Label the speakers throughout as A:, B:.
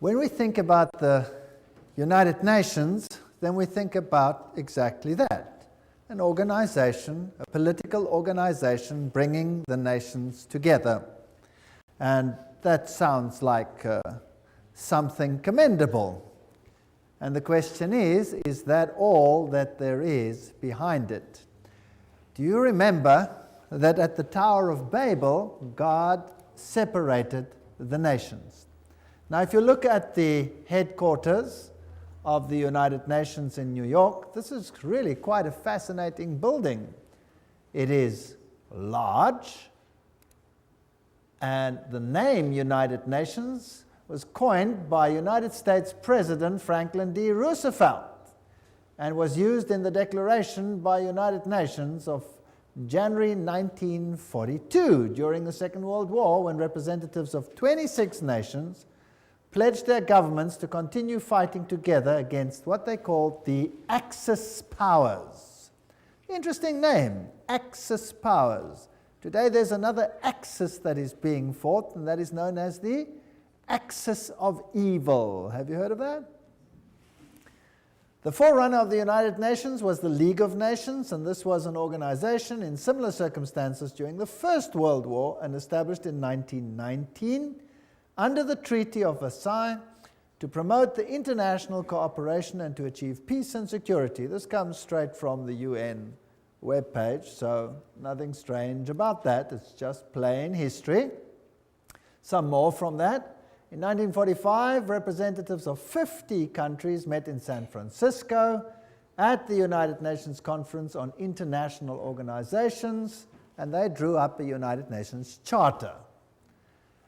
A: When we think about the United Nations, then we think about exactly that. An organization, a political organization bringing the nations together. And that sounds like something commendable. And the question is that all that there is behind it? Do you remember that at the Tower of Babel, God separated the nations? Now, if you look at the headquarters of the United Nations in New York, this is really quite a fascinating building. It is large, and the name United Nations was coined by United States President Franklin D. Roosevelt and was used in the Declaration by United Nations of January 1942 during the Second World War, when representatives of 26 nations pledged their governments to continue fighting together against what they called the Axis powers. Interesting name, Axis powers. Today there's another axis that is being fought, and that is known as the axis of evil. Have you heard of that? The forerunner of the United Nations was the League of Nations, and this was an organization in similar circumstances during the First World War and established in 1919 under the Treaty of Versailles to promote the international cooperation and to achieve peace and security. This comes straight from the UN webpage, so nothing strange about that. It's just plain history. Some more from that. In 1945, representatives of 50 countries met in San Francisco at the United Nations Conference on International Organizations, and they drew up a United Nations Charter.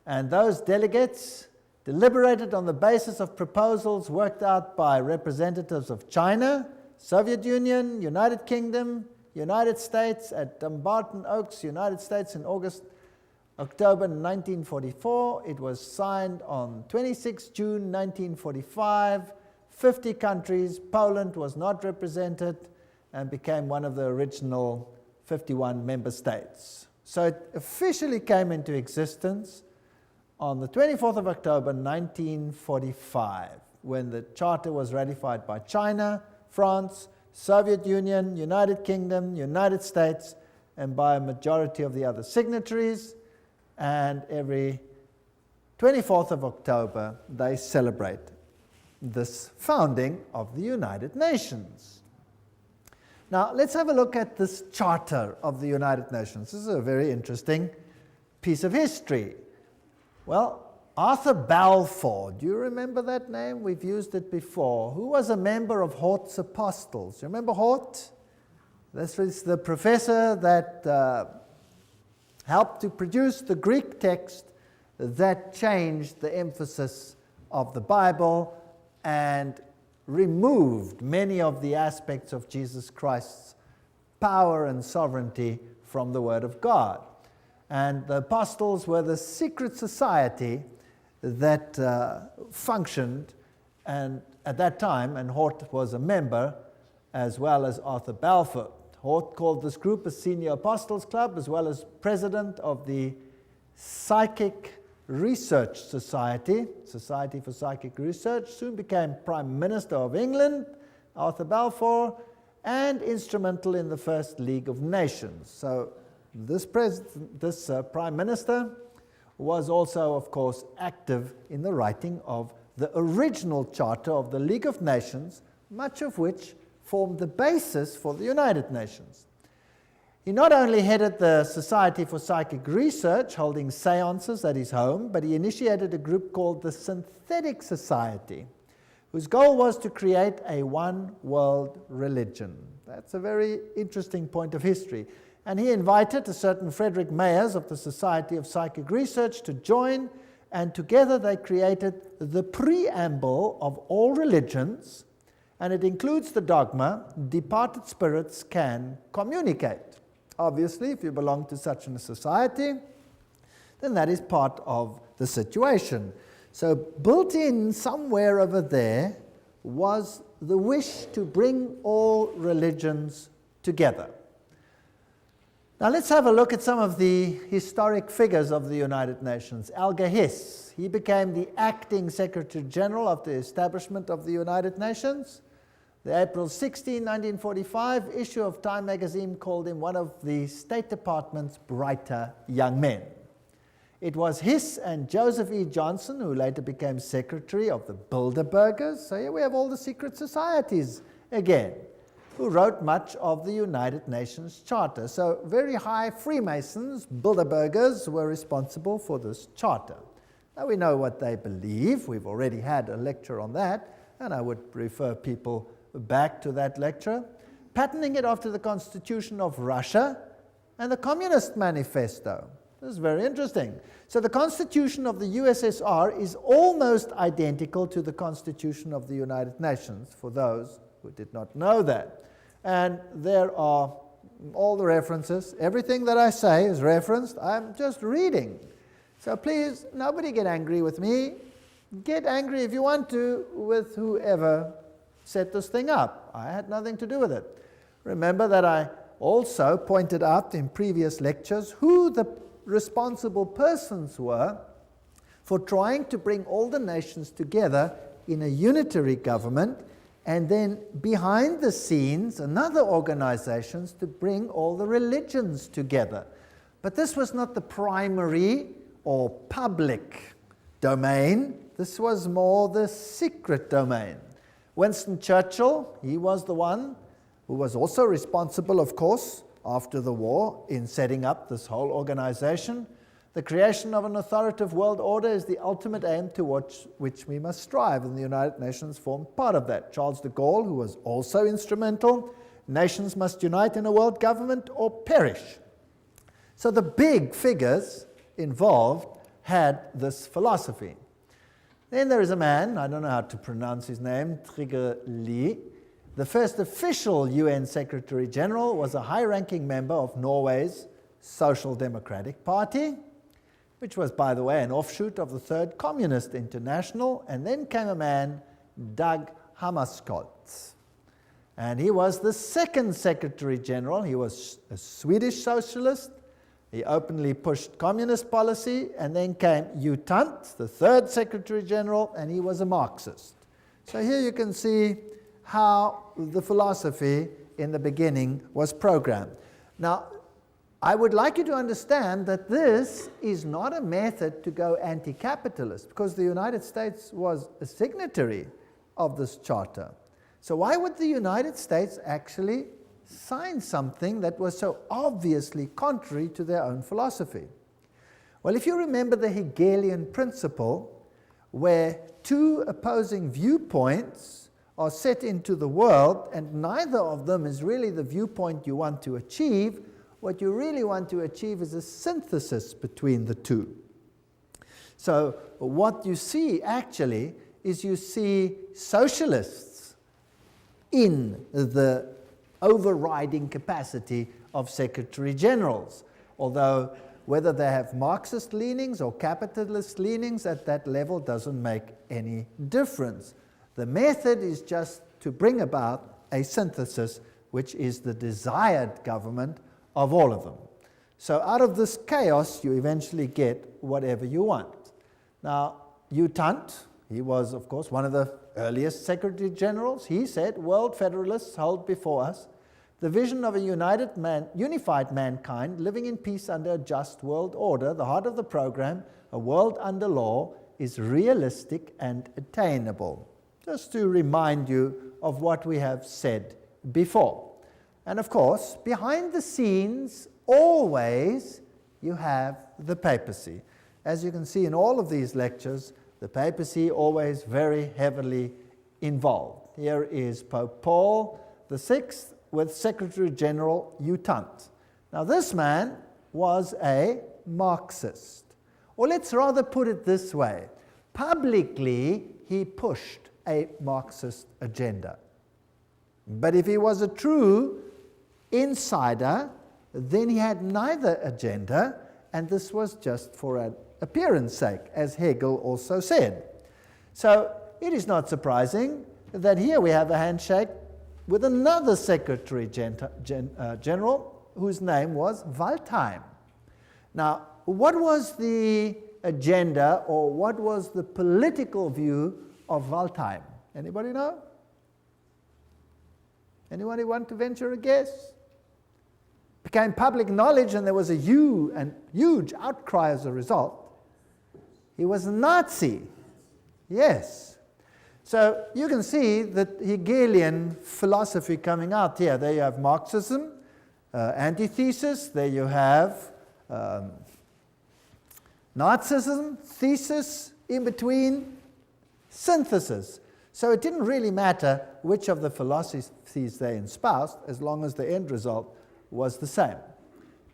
A: And those delegates deliberated on the basis of proposals worked out by representatives of China, Soviet Union, United Kingdom, United States at Dumbarton Oaks, United States in October 1944. It was signed on 26 June 1945. 50 countries. Poland was not represented and became one of the original 51 member states. So it officially came into existence on the 24th of October 1945, when the Charter was ratified by China, France, Soviet Union, United Kingdom, United States, and by a majority of the other signatories. And every 24th of October, they celebrate this founding of the United Nations. Now, let's have a look at this Charter of the United Nations. This is a very interesting piece of history. Well, Arthur Balfour, do you remember that name? We've used it before. Who was a member of Hort's Apostles? You remember Hort? This was the professor that helped to produce the Greek text that changed the emphasis of the Bible and removed many of the aspects of Jesus Christ's power and sovereignty from the Word of God. And the apostles were the secret society that functioned and at that time, and Hort was a member, as well as Arthur Balfour. Hort called this group a Senior Apostles Club, as well as president of the Psychic Research Society, Society for Psychic Research, soon became Prime Minister of England, Arthur Balfour, and instrumental in the First League of Nations. So this Prime Minister was also, of course, active in the writing of the original Charter of the League of Nations, much of which formed the basis for the United Nations. He not only headed the Society for Psychic Research, holding seances at his home, but he initiated a group called the Synthetic Society, whose goal was to create a one-world religion. That's a very interesting point of history. And he invited a certain Frederick Mayers of the Society of Psychic Research to join, and together they created the preamble of all religions, and it includes the dogma, departed spirits can communicate. Obviously, if you belong to such a society, then that is part of the situation. So built in somewhere over there was the wish to bring all religions together. Now let's have a look at some of the historic figures of the United Nations. Alger Hiss, he became the acting Secretary General of the establishment of the United Nations. The April 16, 1945 issue of Time magazine called him one of the State Department's brighter young men. It was Hiss and Joseph E. Johnson, who later became Secretary of the Bilderbergers. So here we have all the secret societies again, who wrote much of the United Nations Charter. So very high Freemasons, Bilderbergers, were responsible for this charter. Now we know what they believe. We've already had a lecture on that, and I would refer people back to that lecture. Patterning it after the Constitution of Russia and the Communist Manifesto. This is very interesting. So the Constitution of the USSR is almost identical to the Constitution of the United Nations, for those who did not know that. And there are all the references. Everything that I say is referenced. I'm just reading. So please, nobody get angry with me. Get angry if you want to with whoever set this thing up. I had nothing to do with it. Remember that I also pointed out in previous lectures who the responsible persons were for trying to bring all the nations together in a unitary government, and then behind the scenes, another organizations to bring all the religions together. But this was not the primary or public domain. This was more the secret domain. Winston Churchill, he was the one who was also responsible, of course, after the war in setting up this whole organization. The creation of an authoritative world order is the ultimate aim towards which we must strive, and the United Nations formed part of that. Charles de Gaulle, who was also instrumental, nations must unite in a world government or perish. So the big figures involved had this philosophy. Then there is a man, I don't know how to pronounce his name, Trygve Lie. The first official UN Secretary General was a high-ranking member of Norway's Social Democratic Party, which was, by the way, an offshoot of the Third Communist International. And then came a man, Dag Hammarskjöld. And he was the second Secretary General. He was a Swedish socialist. He openly pushed communist policy. And then came U Thant, the third Secretary General, and he was a Marxist. So here you can see how the philosophy in the beginning was programmed. Now, I would like you to understand that this is not a method to go anti-capitalist, because the United States was a signatory of this charter. So why would the United States actually sign something that was so obviously contrary to their own philosophy? Well, if you remember the Hegelian principle, where two opposing viewpoints are set into the world, and neither of them is really the viewpoint you want to achieve, what you really want to achieve is a synthesis between the two. So what you see actually is you see socialists in the overriding capacity of Secretary Generals, although whether they have Marxist leanings or capitalist leanings at that level doesn't make any difference. The method is just to bring about a synthesis, which is the desired government of all of them. So out of this chaos, you eventually get whatever you want. Now, U Thant, he was, of course, one of the earliest Secretary Generals. He said, "World Federalists hold before us the vision of a unified mankind living in peace under a just world order. The heart of the program, a world under law, is realistic and attainable." Just to remind you of what we have said before. And of course, behind the scenes, always you have the papacy. As you can see in all of these lectures, the papacy always very heavily involved. Here is Pope Paul VI with Secretary General U Thant. Now this man was a Marxist. Or let's rather put it this way. Publicly, he pushed a Marxist agenda. But if he was a true insider, then he had neither agenda, and this was just for an appearance sake, as Hegel also said. So it is not surprising that here we have a handshake with another Secretary General, whose name was Waldheim. Now, what was the agenda, or what was the political view of Waldheim? Anybody know? Anybody want to venture a guess? Became public knowledge, and there was a huge outcry as a result. He was a Nazi. Yes. So you can see the Hegelian philosophy coming out here. There you have Marxism, antithesis. There you have Nazism, thesis, in between, synthesis. So it didn't really matter which of the philosophies they espoused, as long as the end result was the same.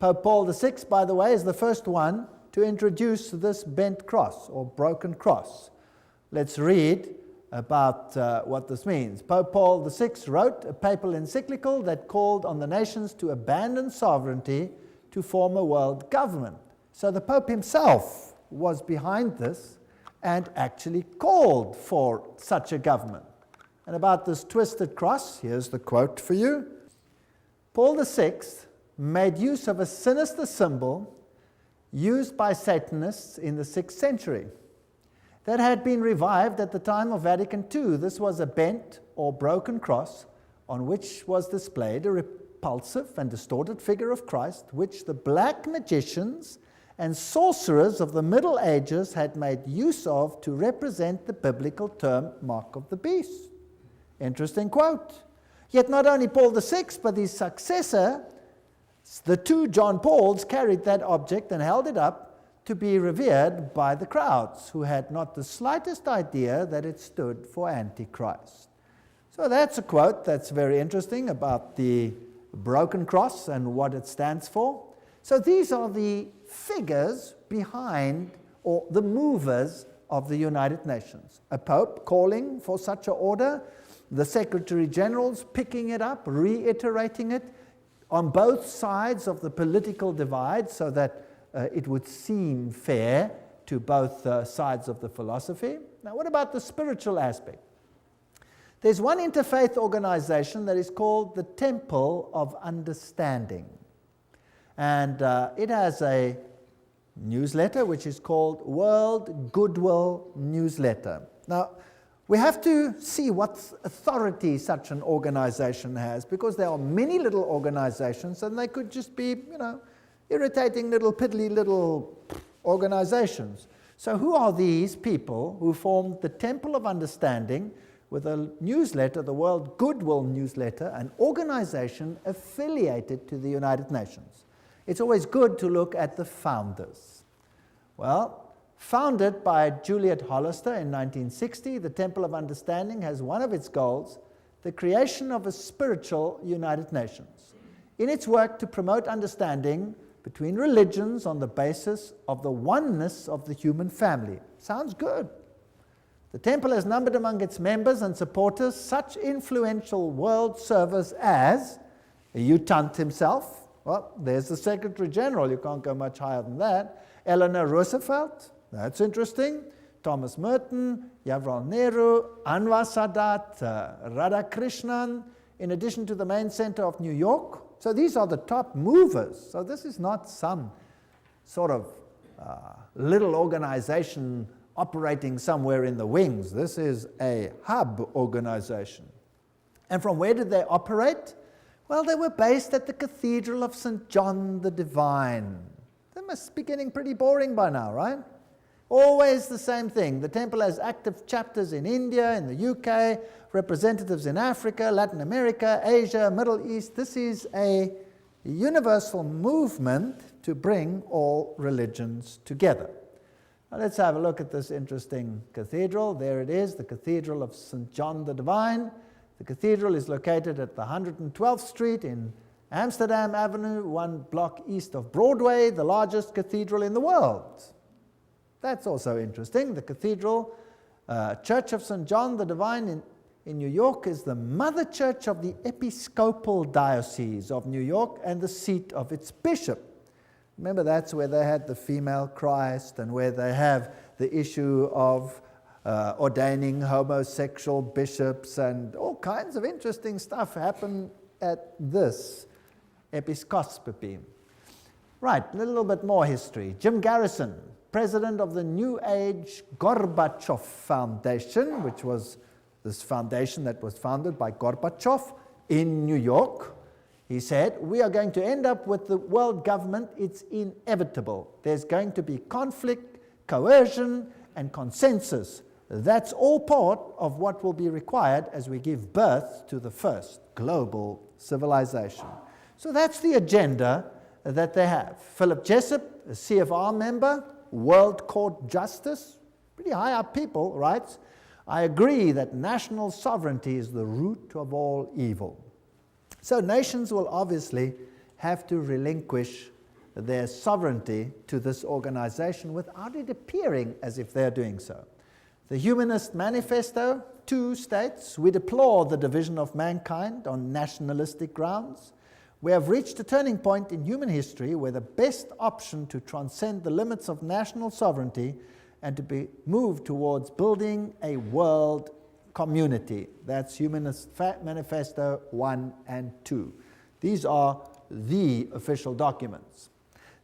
A: Pope Paul VI, by the way, is the first one to introduce this bent cross or broken cross. Let's read about what this means. Pope Paul VI wrote a papal encyclical that called on the nations to abandon sovereignty to form a world government. So the Pope himself was behind this and actually called for such a government. And about this twisted cross, here's the quote for you. Paul VI made use of a sinister symbol used by Satanists in the 6th century that had been revived at the time of Vatican II. This was a bent or broken cross on which was displayed a repulsive and distorted figure of Christ, which the black magicians and sorcerers of the Middle Ages had made use of to represent the biblical term mark of the beast. Interesting quote. Yet not only Paul VI, but his successor, the two John Pauls, carried that object and held it up to be revered by the crowds, who had not the slightest idea that it stood for Antichrist. So that's a quote that's very interesting about the broken cross and what it stands for. So these are the figures behind, or the movers of the United Nations. A pope calling for such an order, the Secretary Generals picking it up, reiterating it on both sides of the political divide so that it would seem fair to both sides of the philosophy. Now, what about the spiritual aspect? There's one interfaith organization that is called the Temple of Understanding. And it has a newsletter which is called World Goodwill Newsletter. Now, we have to see what authority such an organization has, because there are many little organizations and they could just be, irritating little piddly little organizations. So who are these people who formed the Temple of Understanding with a newsletter, the World Goodwill Newsletter, an organization affiliated to the United Nations? It's always good to look at the founders. Well, founded by Juliet Hollister in 1960, the Temple of Understanding has one of its goals, the creation of a spiritual United Nations. In its work to promote understanding between religions on the basis of the oneness of the human family. Sounds good. The Temple has numbered among its members and supporters such influential world servers as U Thant himself. Well, there's the Secretary General. You can't go much higher than that. Eleanor Roosevelt. That's interesting. Thomas Merton, Jawaharlal Nehru, Anwar Sadat, Radhakrishnan, in addition to the main center of New York. So these are the top movers. So this is not some sort of little organization operating somewhere in the wings. This is a hub organization. And from where did they operate? Well, they were based at the Cathedral of St. John the Divine. That must be getting pretty boring by now, right? Always the same thing. The temple has active chapters in India, in the UK, representatives in Africa, Latin America, Asia, Middle East. This is a universal movement to bring all religions together. Now let's have a look at this interesting cathedral. There it is, the Cathedral of St. John the Divine. The cathedral is located at the 112th Street in Amsterdam Avenue, one block east of Broadway, the largest cathedral in the world. That's also interesting. The Cathedral Church of St. John the Divine in New York is the mother church of the Episcopal Diocese of New York and the seat of its bishop. Remember, that's where they had the female Christ and where they have the issue of ordaining homosexual bishops, and all kinds of interesting stuff happen at this episcopopi. Right, a little bit more history. Jim Garrison, president of the New Age Gorbachev Foundation, which was this foundation that was founded by Gorbachev in New York. He said, we are going to end up with the world government. It's inevitable. There's going to be conflict, coercion, and consensus. That's all part of what will be required as we give birth to the first global civilization. So that's the agenda that they have. Philip Jessup, a CFR member, World Court Justice, pretty high up people, writes, I agree that national sovereignty is the root of all evil. So nations will obviously have to relinquish their sovereignty to this organization without it appearing as if they're doing so. The Humanist Manifesto 2 states, we deplore the division of mankind on nationalistic grounds. We have reached a turning point in human history where the best option to transcend the limits of national sovereignty and to be moved towards building a world community. That's Humanist Manifesto 1 and 2. These are the official documents.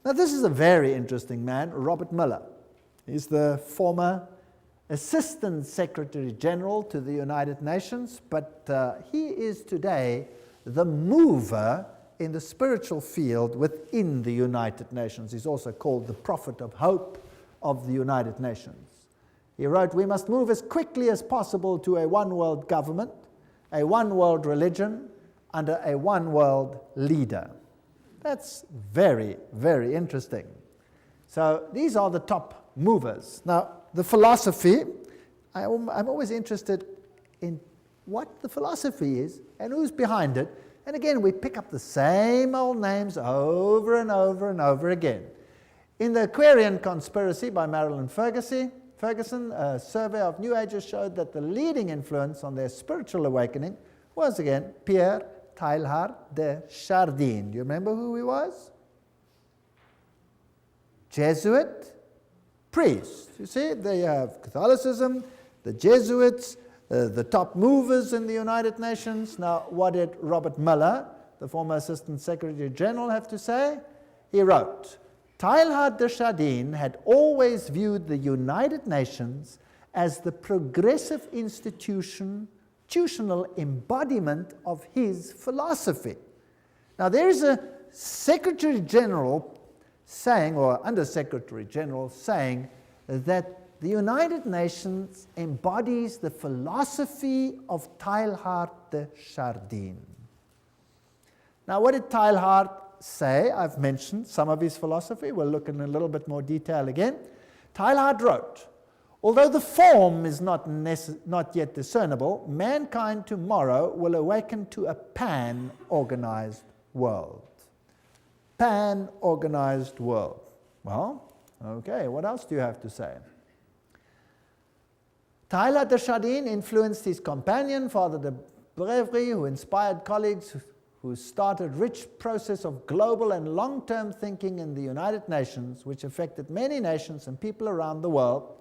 A: Now this is a very interesting man, Robert Mueller. He's the former Assistant Secretary General to the United Nations, but he is today the mover in the spiritual field within the United Nations. He's also called the Prophet of Hope of the United Nations. He wrote, we must move as quickly as possible to a one-world government, a one-world religion, under a one-world leader. That's very, very interesting. So these are the top movers. Now, the philosophy, I'm always interested in what the philosophy is and who's behind it. And again, we pick up the same old names over and over and over again. In the Aquarian Conspiracy by Marilyn Ferguson, a survey of New Agers showed that the leading influence on their spiritual awakening was, again, Pierre Teilhard de Chardin. Do you remember who he was? Jesuit priest. You see, they have Catholicism, the Jesuits, the top movers in the United Nations. Now, what did Robert Mueller, the former Assistant Secretary General, have to say? He wrote, Teilhard de Chardin had always viewed the United Nations as the progressive institutional embodiment of his philosophy. Now, there is a Secretary General saying, or Under Secretary General saying, that the United Nations embodies the philosophy of Teilhard de Chardin. Now, what did Teilhard say? I've mentioned some of his philosophy. We'll look in a little bit more detail again. Teilhard wrote, although the form is not yet discernible, mankind tomorrow will awaken to a pan-organized world. Pan-organized world. Well, okay, what else do you have to say? Teilhard de Chardin influenced his companion, Father de Brévry, who inspired colleagues who started a rich process of global and long-term thinking in the United Nations, which affected many nations and people around the world.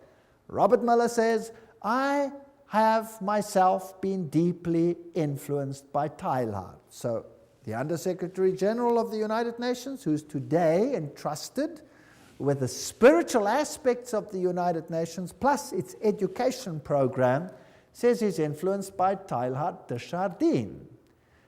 A: Robert Mueller says, I have myself been deeply influenced by Teilhard. So the Under-Secretary General of the United Nations, who's today entrusted with the spiritual aspects of the United Nations, plus its education program, says he's influenced by Teilhard de Chardin.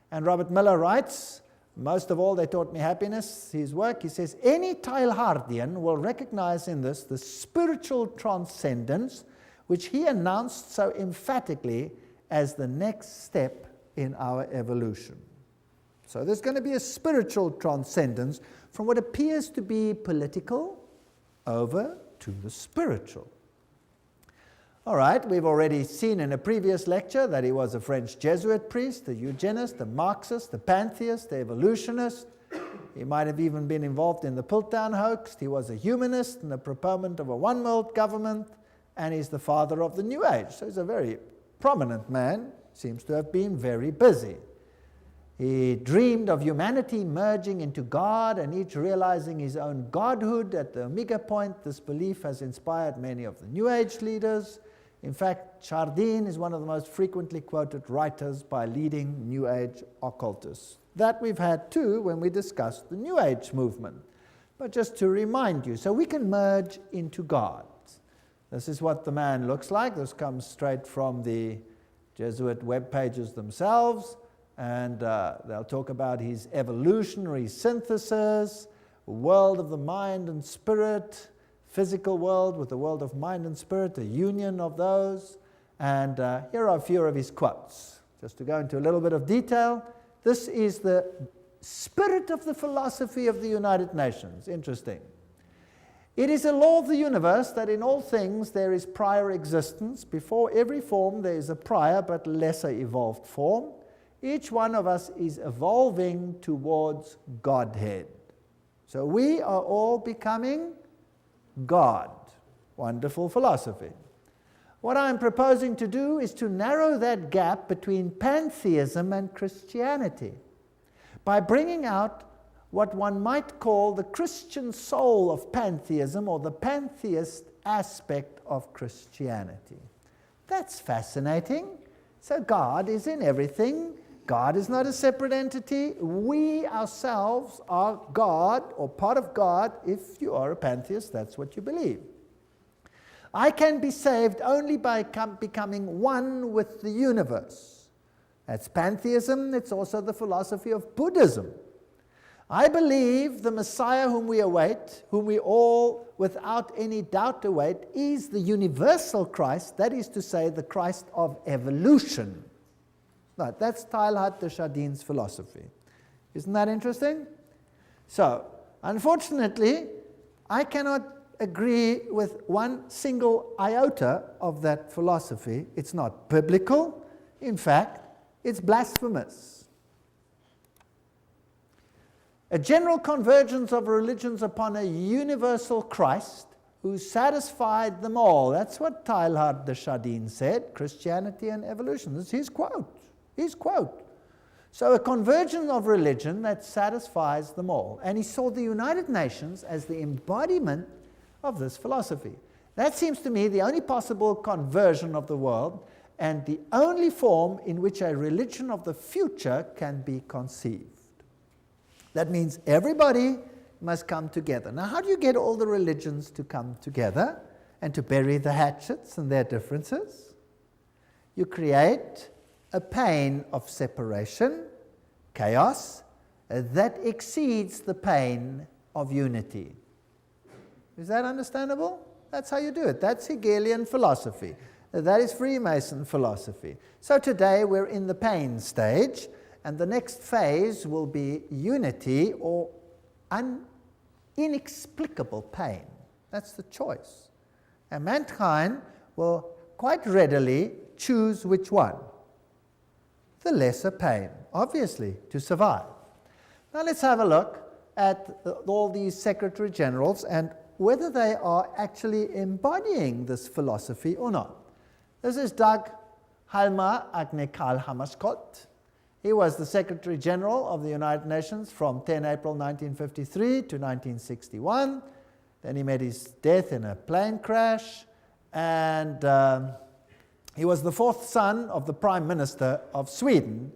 A: And Robert Mueller writes, most of all, they taught me happiness, his work. He says, any Teilhardian will recognize in this the spiritual transcendence which he announced so emphatically as the next step in our evolution. So there's going to be a spiritual transcendence from what appears to be political over to the spiritual. All right, we've already seen in a previous lecture that he was a French Jesuit priest, a eugenist, a Marxist, a pantheist, a evolutionist. He might have even been involved in the Piltdown hoax. He was a humanist and a proponent of a one-world government, and he's the father of the New Age. So he's a very prominent man, seems to have been very busy. He dreamed of humanity merging into God and each realizing his own godhood at the Omega point. This belief has inspired many of the New Age leaders. In fact, Chardin is one of the most frequently quoted writers by leading New Age occultists. That we've had too when we discussed the New Age movement. But just to remind you, so we can merge into God. This is what the man looks like. This comes straight from the Jesuit web pages themselves, and they'll talk about his evolutionary synthesis, world of the mind and spirit, physical world with the world of mind and spirit, a union of those. And here are a few of his quotes. Just to go into a little bit of detail, this is the spirit of the philosophy of the United Nations. Interesting. It is a law of the universe that in all things there is prior existence. Before every form there is a prior but lesser evolved form. Each one of us is evolving towards Godhead. So we are all becoming God. Wonderful philosophy. What I'm proposing to do is to narrow that gap between pantheism and Christianity by bringing out what one might call the Christian soul of pantheism, or the pantheist aspect of Christianity. That's fascinating. So God is in everything. God is not a separate entity. We ourselves are God, or part of God. If you are a pantheist, that's what you believe. I can be saved only by becoming one with the universe. That's pantheism. It's also the philosophy of Buddhism. I believe the Messiah whom we await, whom we all without any doubt await, is the universal Christ, that is to say, the Christ of evolution. Right, that's Teilhard de Chardin's philosophy. Isn't that interesting? So, unfortunately, I cannot agree with one single iota of that philosophy. It's not biblical. In fact, it's blasphemous. A general convergence of religions upon a universal Christ who satisfied them all. That's what Teilhard de Chardin said, Christianity and evolution. This is his quote. His quote. So a convergence of religion that satisfies them all. And he saw the United Nations as the embodiment of this philosophy. That seems to me the only possible conversion of the world and the only form in which a religion of the future can be conceived. That means everybody must come together. Now, how do you get all the religions to come together and to bury the hatchets and their differences? You create a pain of separation, chaos, that exceeds the pain of unity. Is that understandable? That's how you do it. That's Hegelian philosophy. That is Freemason philosophy. So today we're in the pain stage, and the next phase will be unity or inexplicable pain. That's the choice. And mankind will quite readily choose which one? The lesser pain, obviously, to survive. Now let's have a look at all these secretary generals and whether they are actually embodying this philosophy or not. This is Dag Hjalmar Agne Carl Hammarskjöld. He was the Secretary General of the United Nations from 10 April 1953 to 1961. Then he met his death in a plane crash, and he was the fourth son of the Prime Minister of Sweden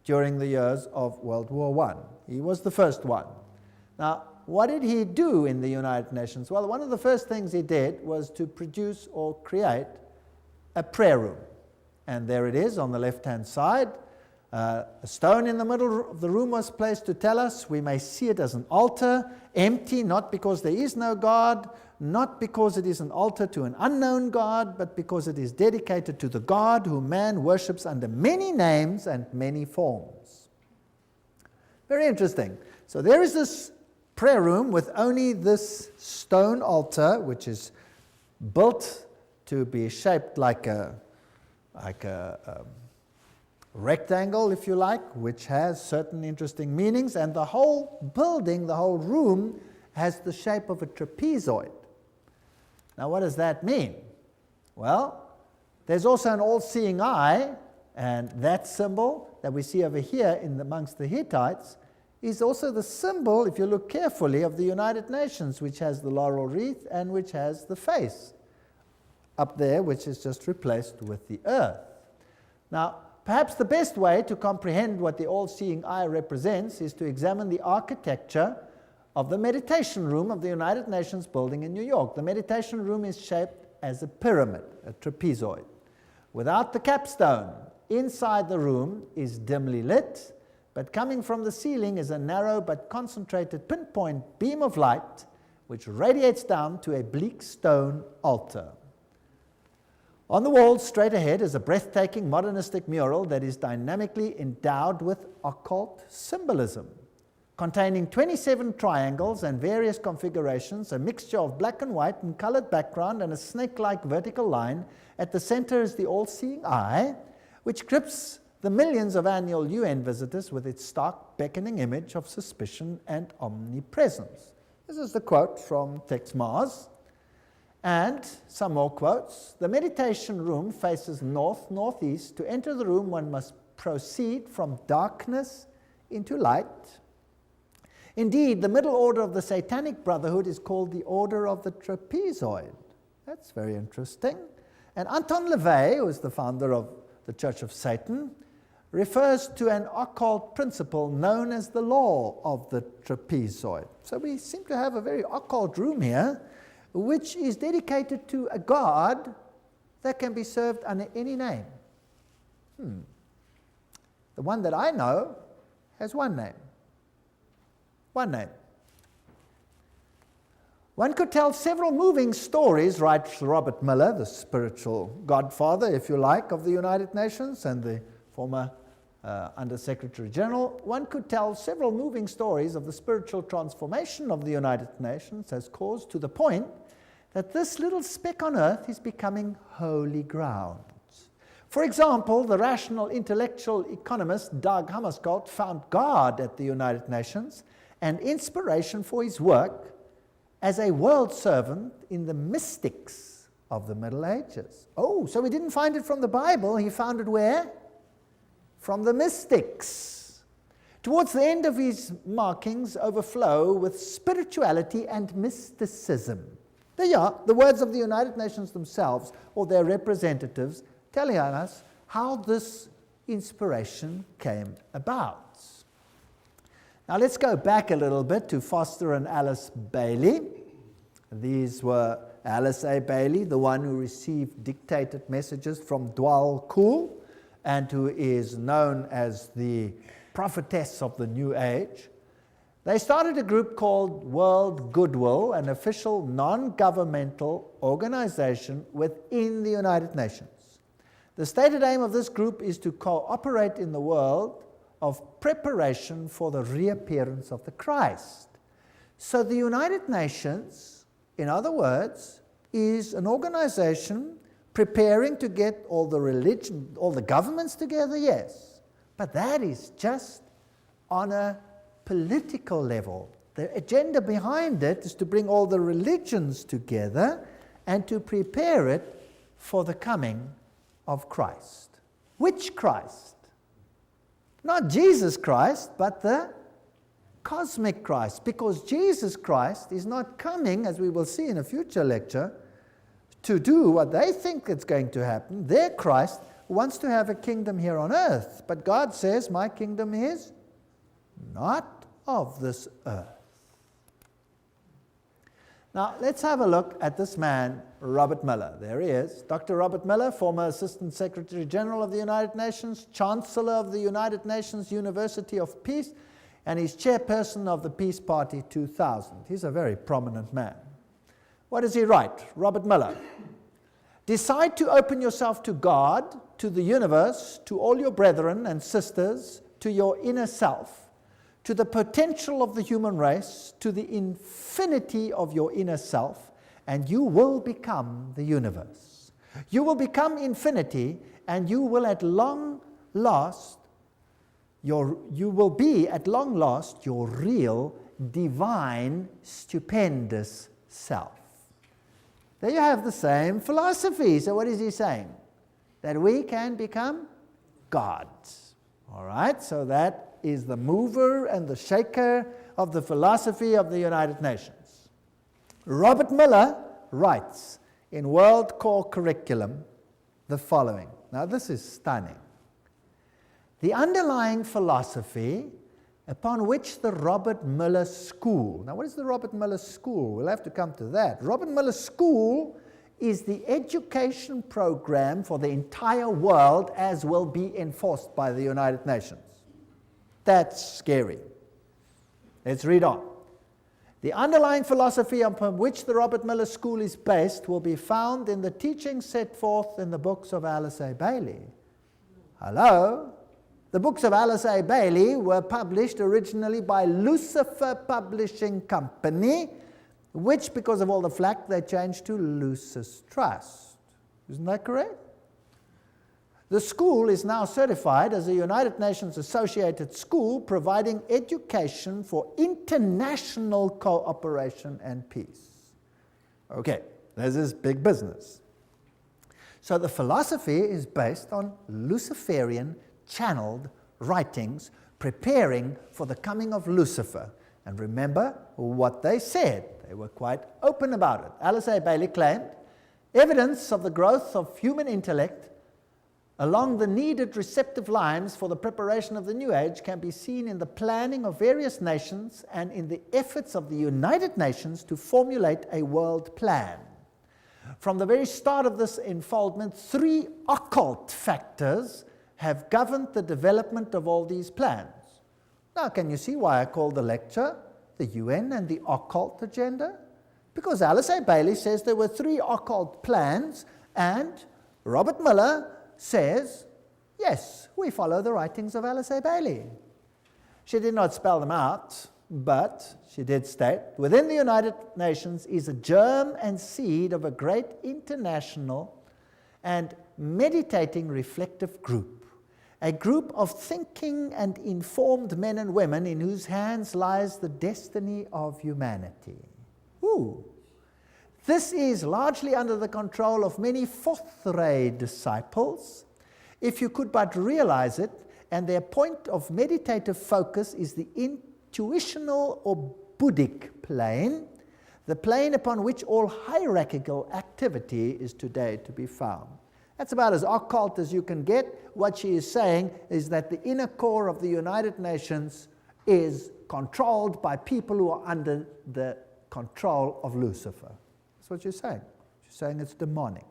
A: during the years of World War I. He was the first one. Now, what did he do in the United Nations? Well, one of the first things he did was to produce or create a prayer room. And there it is on the left-hand side. A stone in the middle of the room was placed to tell us we may see it as an altar, empty, not because there is no God, not because it is an altar to an unknown God, but because it is dedicated to the God whom man worships under many names and many forms. Very interesting. So there is this prayer room with only this stone altar, which is built to be shaped like a rectangle, if you like, which has certain interesting meanings, and the whole building, the whole room, has the shape of a trapezoid. Now, what does that mean? Well, there's also an all-seeing eye, and that symbol that we see over here amongst the Hittites is also the symbol, if you look carefully, of the United Nations, which has the laurel wreath and which has the face up there, which is just replaced with the earth. Now, Perhaps the best way to comprehend what the all-seeing eye represents is to examine the architecture of the meditation room of the United Nations building in New York. The meditation room is shaped as a pyramid, a trapezoid. Without the capstone, inside the room is dimly lit, but coming from the ceiling is a narrow but concentrated pinpoint beam of light which radiates down to a bleak stone altar. On the wall straight ahead is a breathtaking modernistic mural that is dynamically endowed with occult symbolism. Containing 27 triangles and various configurations, a mixture of black and white and colored background and a snake-like vertical line. At the center is the all-seeing eye, which grips the millions of annual UN visitors with its stark, beckoning image of suspicion and omnipresence. This is the quote from Tex Mars. And some more quotes. The meditation room faces north-northeast. To enter the room, one must proceed from darkness into light. Indeed, the middle order of the Satanic Brotherhood is called the Order of the Trapezoid. That's very interesting. And Anton LaVey, who is the founder of the Church of Satan, refers to an occult principle known as the law of the trapezoid. So we seem to have a very occult room here, which is dedicated to a god that can be served under any name. The one that I know has one name. One name. One could tell several moving stories, writes Robert Mueller, the spiritual godfather, if you like, of the United Nations and the former Under-Secretary General. One could tell several moving stories of the spiritual transformation of the United Nations as caused to the point that this little speck on earth is becoming holy ground. For example, the rational intellectual economist Dag Hammarskjöld found God at the United Nations and inspiration for his work as a world servant in the mystics of the Middle Ages. Oh, so he didn't find it from the Bible, he found it where? From the mystics. Towards the end of his markings overflow with spirituality and mysticism. There you are, the words of the United Nations themselves, or their representatives, telling us how this inspiration came about. Now let's go back a little bit to Foster and Alice Bailey. These were Alice A. Bailey, the one who received dictated messages from Dwal Kul, and who is known as the prophetess of the New Age. They started a group called World Goodwill, an official non-governmental organization within the United Nations. The stated aim of this group is to cooperate in the world of preparation for the reappearance of the Christ. So the United Nations, in other words, is an organization preparing to get all the governments together, yes. But that is just on a political level. The agenda behind it is to bring all the religions together and to prepare it for the coming of Christ. Which Christ? Not Jesus Christ, but the cosmic Christ. Because Jesus Christ is not coming, as we will see in a future lecture, to do what they think is going to happen. Their Christ wants to have a kingdom here on earth. But God says, my kingdom is not of this earth. Now, let's have a look at this man, Robert Mueller. There he is. Dr. Robert Mueller, former Assistant Secretary General of the United Nations, Chancellor of the United Nations University of Peace, and he's chairperson of the Peace Party 2000. He's a very prominent man. What does he write? Robert Mueller. Decide to open yourself to God, to the universe, to all your brethren and sisters, to your inner self, to the potential of the human race, to the infinity of your inner self, and you will become the universe. You will become infinity, and you will at long last, you will be at long last your real, divine, stupendous self. There you have the same philosophy. So what is he saying? That we can become gods. All right, so that is the mover and the shaker of the philosophy of the United Nations. Robert Mueller writes in World Core Curriculum the following. Now this is stunning. The underlying philosophy upon which the Robert Mueller School, now what is the Robert Mueller School? We'll have to come to that. Robert Mueller School is the education program for the entire world as will be enforced by the United Nations. That's scary. Let's read on. The underlying philosophy upon which the Robert Mueller School is based will be found in the teachings set forth in the books of Alice A. Bailey. Hello? The books of Alice A. Bailey were published originally by Lucifer Publishing Company, which, because of all the flack, they changed to Lucis Trust. Isn't that correct? The school is now certified as a United Nations associated school providing education for international cooperation and peace. Okay, this is big business. So the philosophy is based on Luciferian channeled writings preparing for the coming of Lucifer. And remember what they said. They were quite open about it. Alice A. Bailey claimed evidence of the growth of human intellect along the needed receptive lines for the preparation of the New Age can be seen in the planning of various nations and in the efforts of the United Nations to formulate a world plan. From the very start of this unfoldment, 3 occult factors have governed the development of all these plans. Now, can you see why I call the lecture the UN and the occult agenda? Because Alice A. Bailey says there were 3 occult plans, and Robert Mueller says, yes, we follow the writings of Alice A. Bailey. She did not spell them out, but she did state, within the United Nations is a germ and seed of a great international and meditating reflective group. A group of thinking and informed men and women in whose hands lies the destiny of humanity. Ooh. This is largely under the control of many fourth-ray disciples, if you could but realize it, and their point of meditative focus is the intuitional or Buddhic plane, the plane upon which all hierarchical activity is today to be found. That's about as occult as you can get. What she is saying is that the inner core of the United Nations is controlled by people who are under the control of Lucifer. That's what she's saying. She's saying it's demonic.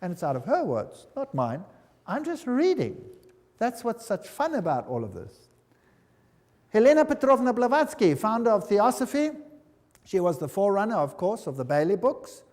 A: And it's out of her words, not mine. I'm just reading. That's what's such fun about all of this. Helena Petrovna Blavatsky, founder of Theosophy. She was the forerunner, of course, of the Bailey books.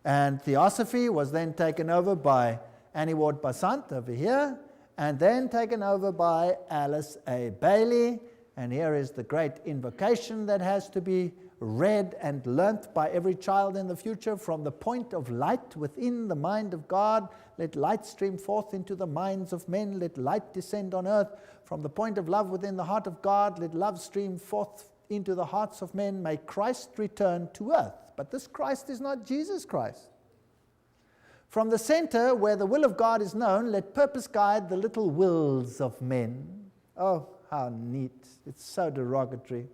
A: And Theosophy was then taken over by Annie Besant over here, and then taken over by Alice A. Bailey. And here is the great invocation that has to be read and learnt by every child in the future. From the point of light within the mind of God, let light stream forth into the minds of men, let light descend on earth. From the point of love within the heart of God, let love stream forth into the hearts of men. May Christ return to earth. But this Christ is not Jesus Christ. From the center where the will of God is known, let purpose guide the little wills of men. Oh, how neat. It's so derogatory.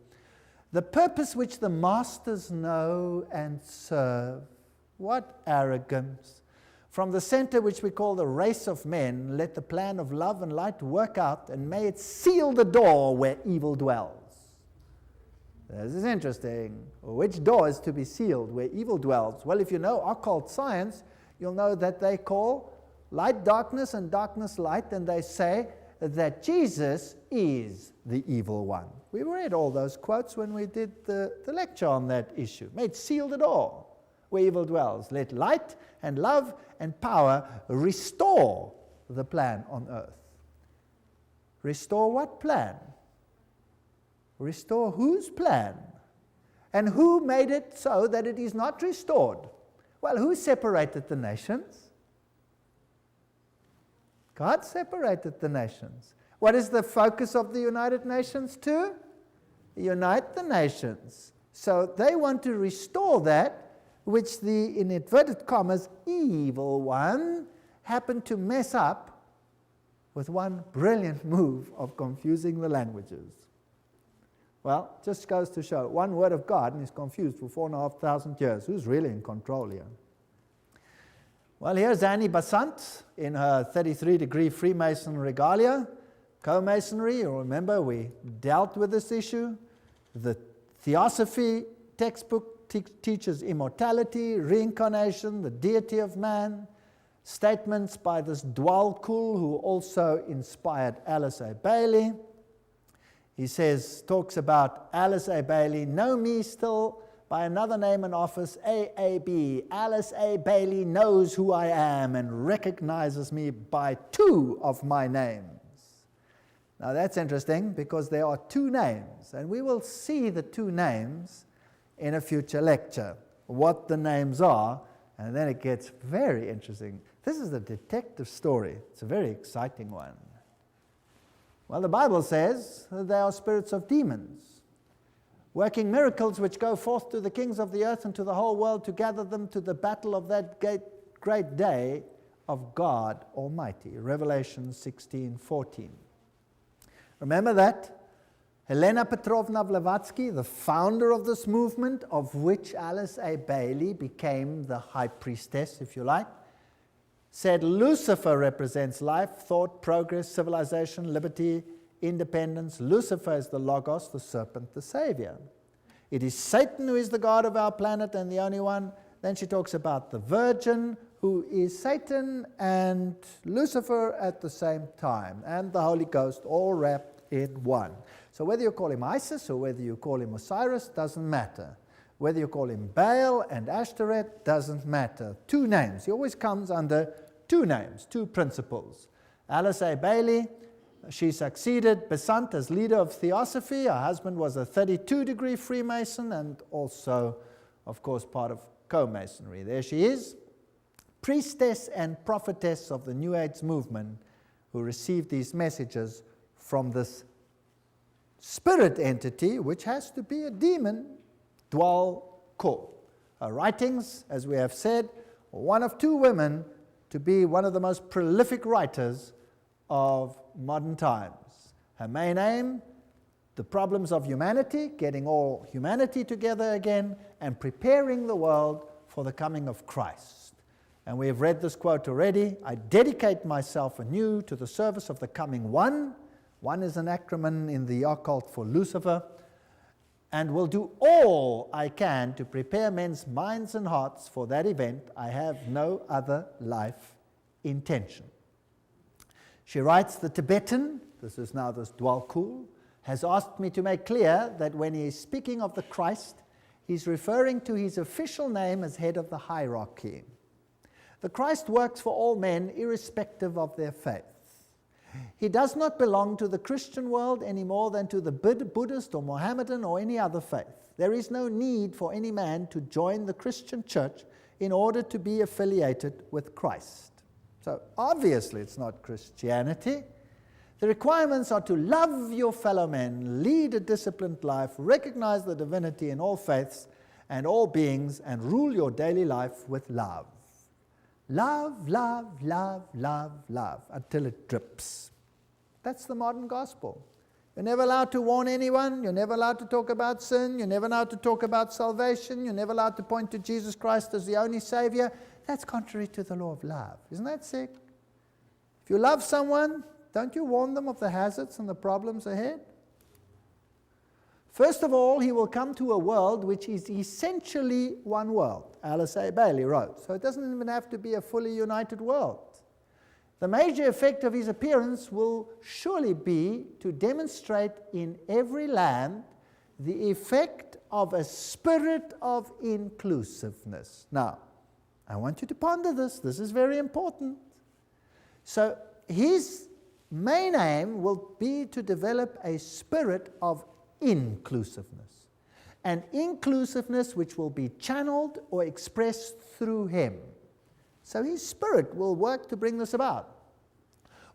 A: The purpose which the masters know and serve. What arrogance. From the center which we call the race of men, let the plan of love and light work out, and may it seal the door where evil dwells. This is interesting. Which door is to be sealed where evil dwells? Well, if you know occult science, you'll know that they call light darkness and darkness light, and they say that Jesus is the evil one. We read all those quotes when we did the lecture on that issue. May it seal the door where evil dwells. Let light and love and power restore the plan on earth. Restore what plan? Restore whose plan? And who made it so that it is not restored? Well, who separated the nations? God separated the nations. What is the focus of the United Nations to? Unite the nations. So they want to restore that which the, in inverted commas, evil one happened to mess up with one brilliant move of confusing the languages. Well, just goes to show, one word of God and he's confused for 4,500 years. Who's really in control here? Well, here's Annie Besant in her 33-degree Freemason regalia, Co-Masonry, you'll remember we dealt with this issue. The Theosophy textbook teaches immortality, reincarnation, the deity of man. Statements by this Dwalkul, who also inspired Alice A. Bailey. He talks about Alice A. Bailey, know me still by another name and office, AAB. Alice A. Bailey knows who I am and recognizes me by 2 of my names. Now that's interesting because there are 2 names, and we will see the 2 names in a future lecture, what the names are, and then it gets very interesting. This is a detective story. It's a very exciting one. Well, the Bible says that they are spirits of demons, working miracles which go forth to the kings of the earth and to the whole world to gather them to the battle of that great day of God Almighty. Revelation 16:14. Remember that? Helena Blavatsky, the founder of this movement, of which Alice A. Bailey became the high priestess, if you like, said Lucifer represents life, thought, progress, civilization, liberty, independence. Lucifer is the Logos, the serpent, the Savior. It is Satan who is the God of our planet and the only one. Then she talks about the Virgin, who is Satan and Lucifer at the same time, and the Holy Ghost, all wrapped in one. So whether you call him Isis or whether you call him Osiris, doesn't matter. Whether you call him Baal and Ashtoreth, doesn't matter. 2 names. He always comes under 2 names, 2 principles. Alice A. Bailey, she succeeded Besant as leader of Theosophy. Her husband was a 32-degree Freemason and also, of course, part of Co-Masonry. There she is, priestess and prophetess of the New Age movement, who received these messages from this spirit entity, which has to be a demon, Dwalkul. Her writings, as we have said, were one of 2 women to be one of the most prolific writers of modern times. Her main aim, the problems of humanity, getting all humanity together again, and preparing the world for the coming of Christ. And we have read this quote already, I dedicate myself anew to the service of the coming One. One is an acronym in the occult for Lucifer, and will do all I can to prepare men's minds and hearts for that event. I have no other life intention. She writes, the Tibetan, this is now this Dwalkul, has asked me to make clear that when he is speaking of the Christ, he's referring to his official name as head of the hierarchy. The Christ works for all men irrespective of their faith. He does not belong to the Christian world any more than to the Buddhist or Mohammedan or any other faith. There is no need for any man to join the Christian church in order to be affiliated with Christ. So obviously it's not Christianity. The requirements are to love your fellow men, lead a disciplined life, recognize the divinity in all faiths and all beings, and rule your daily life with love. Love, love, love, love, love, until it drips. That's the modern gospel. You're never allowed to warn anyone. You're never allowed to talk about sin. You're never allowed to talk about salvation. You're never allowed to point to Jesus Christ as the only Savior. That's contrary to the law of love. Isn't that sick? If you love someone, don't you warn them of the hazards and the problems ahead? First of all, he will come to a world which is essentially one world, Alice A. Bailey wrote. So it doesn't even have to be a fully united world. The major effect of his appearance will surely be to demonstrate in every land the effect of a spirit of inclusiveness. Now, I want you to ponder this. This is very important. So his main aim will be to develop a spirit of inclusiveness, and inclusiveness which will be channeled or expressed through him. So his spirit will work to bring this about.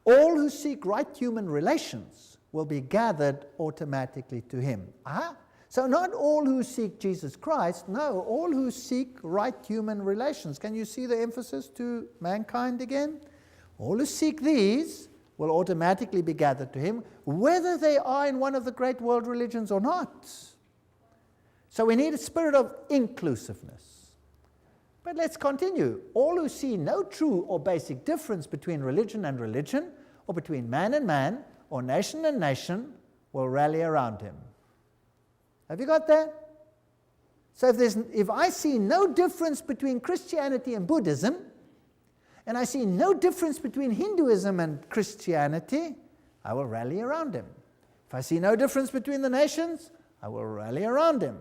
A: All who seek right human relations will be gathered automatically to him. So not all who seek Jesus Christ, no, all who seek right human relations. Can you see the emphasis to mankind again? All who seek these will automatically be gathered to him, whether they are in one of the great world religions or not. So we need a spirit of inclusiveness. But let's continue. All who see no true or basic difference between religion and religion, or between man and man, or nation and nation will rally around him. Have you got that? So if I see no difference between Christianity and Buddhism, and I see no difference between Hinduism and Christianity, I will rally around him. If I see no difference between the nations, I will rally around him.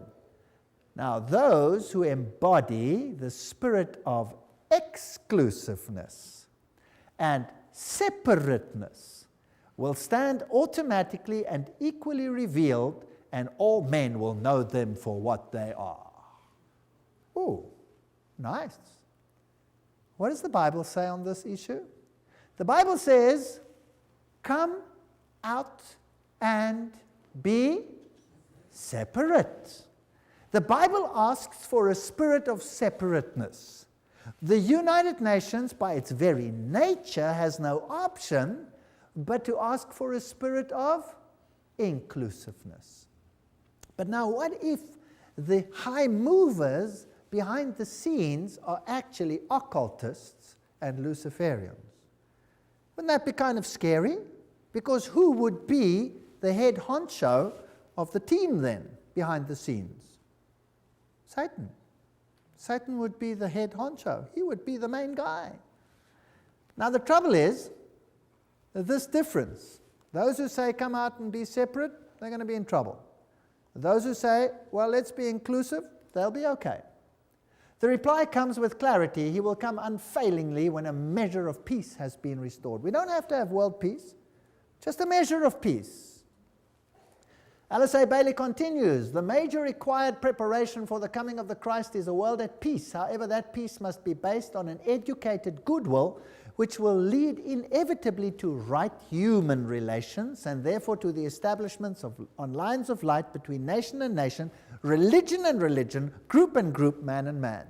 A: Now, those who embody the spirit of exclusiveness and separateness will stand automatically and equally revealed, and all men will know them for what they are. Oh, nice. What does the Bible say on this issue? The Bible says, come out and be separate. The Bible asks for a spirit of separateness. The United Nations, by its very nature, has no option but to ask for a spirit of inclusiveness. But now, what if the high movers behind the scenes are actually occultists and Luciferians? Wouldn't that be kind of scary? Because who would be the head honcho of the team then, behind the scenes? Satan. Satan would be the head honcho. He would be the main guy. Now the trouble is, this difference. Those who say, come out and be separate, they're going to be in trouble. Those who say, well, let's be inclusive, they'll be okay. The reply comes with clarity. He will come unfailingly when a measure of peace has been restored. We don't have to have world peace, just a measure of peace. Alice A. Bailey continues, the major required preparation for the coming of the Christ is a world at peace. However, that peace must be based on an educated goodwill, which will lead inevitably to right human relations, and therefore to the establishments on lines of light between nation and nation, religion and religion, group and group, man and man.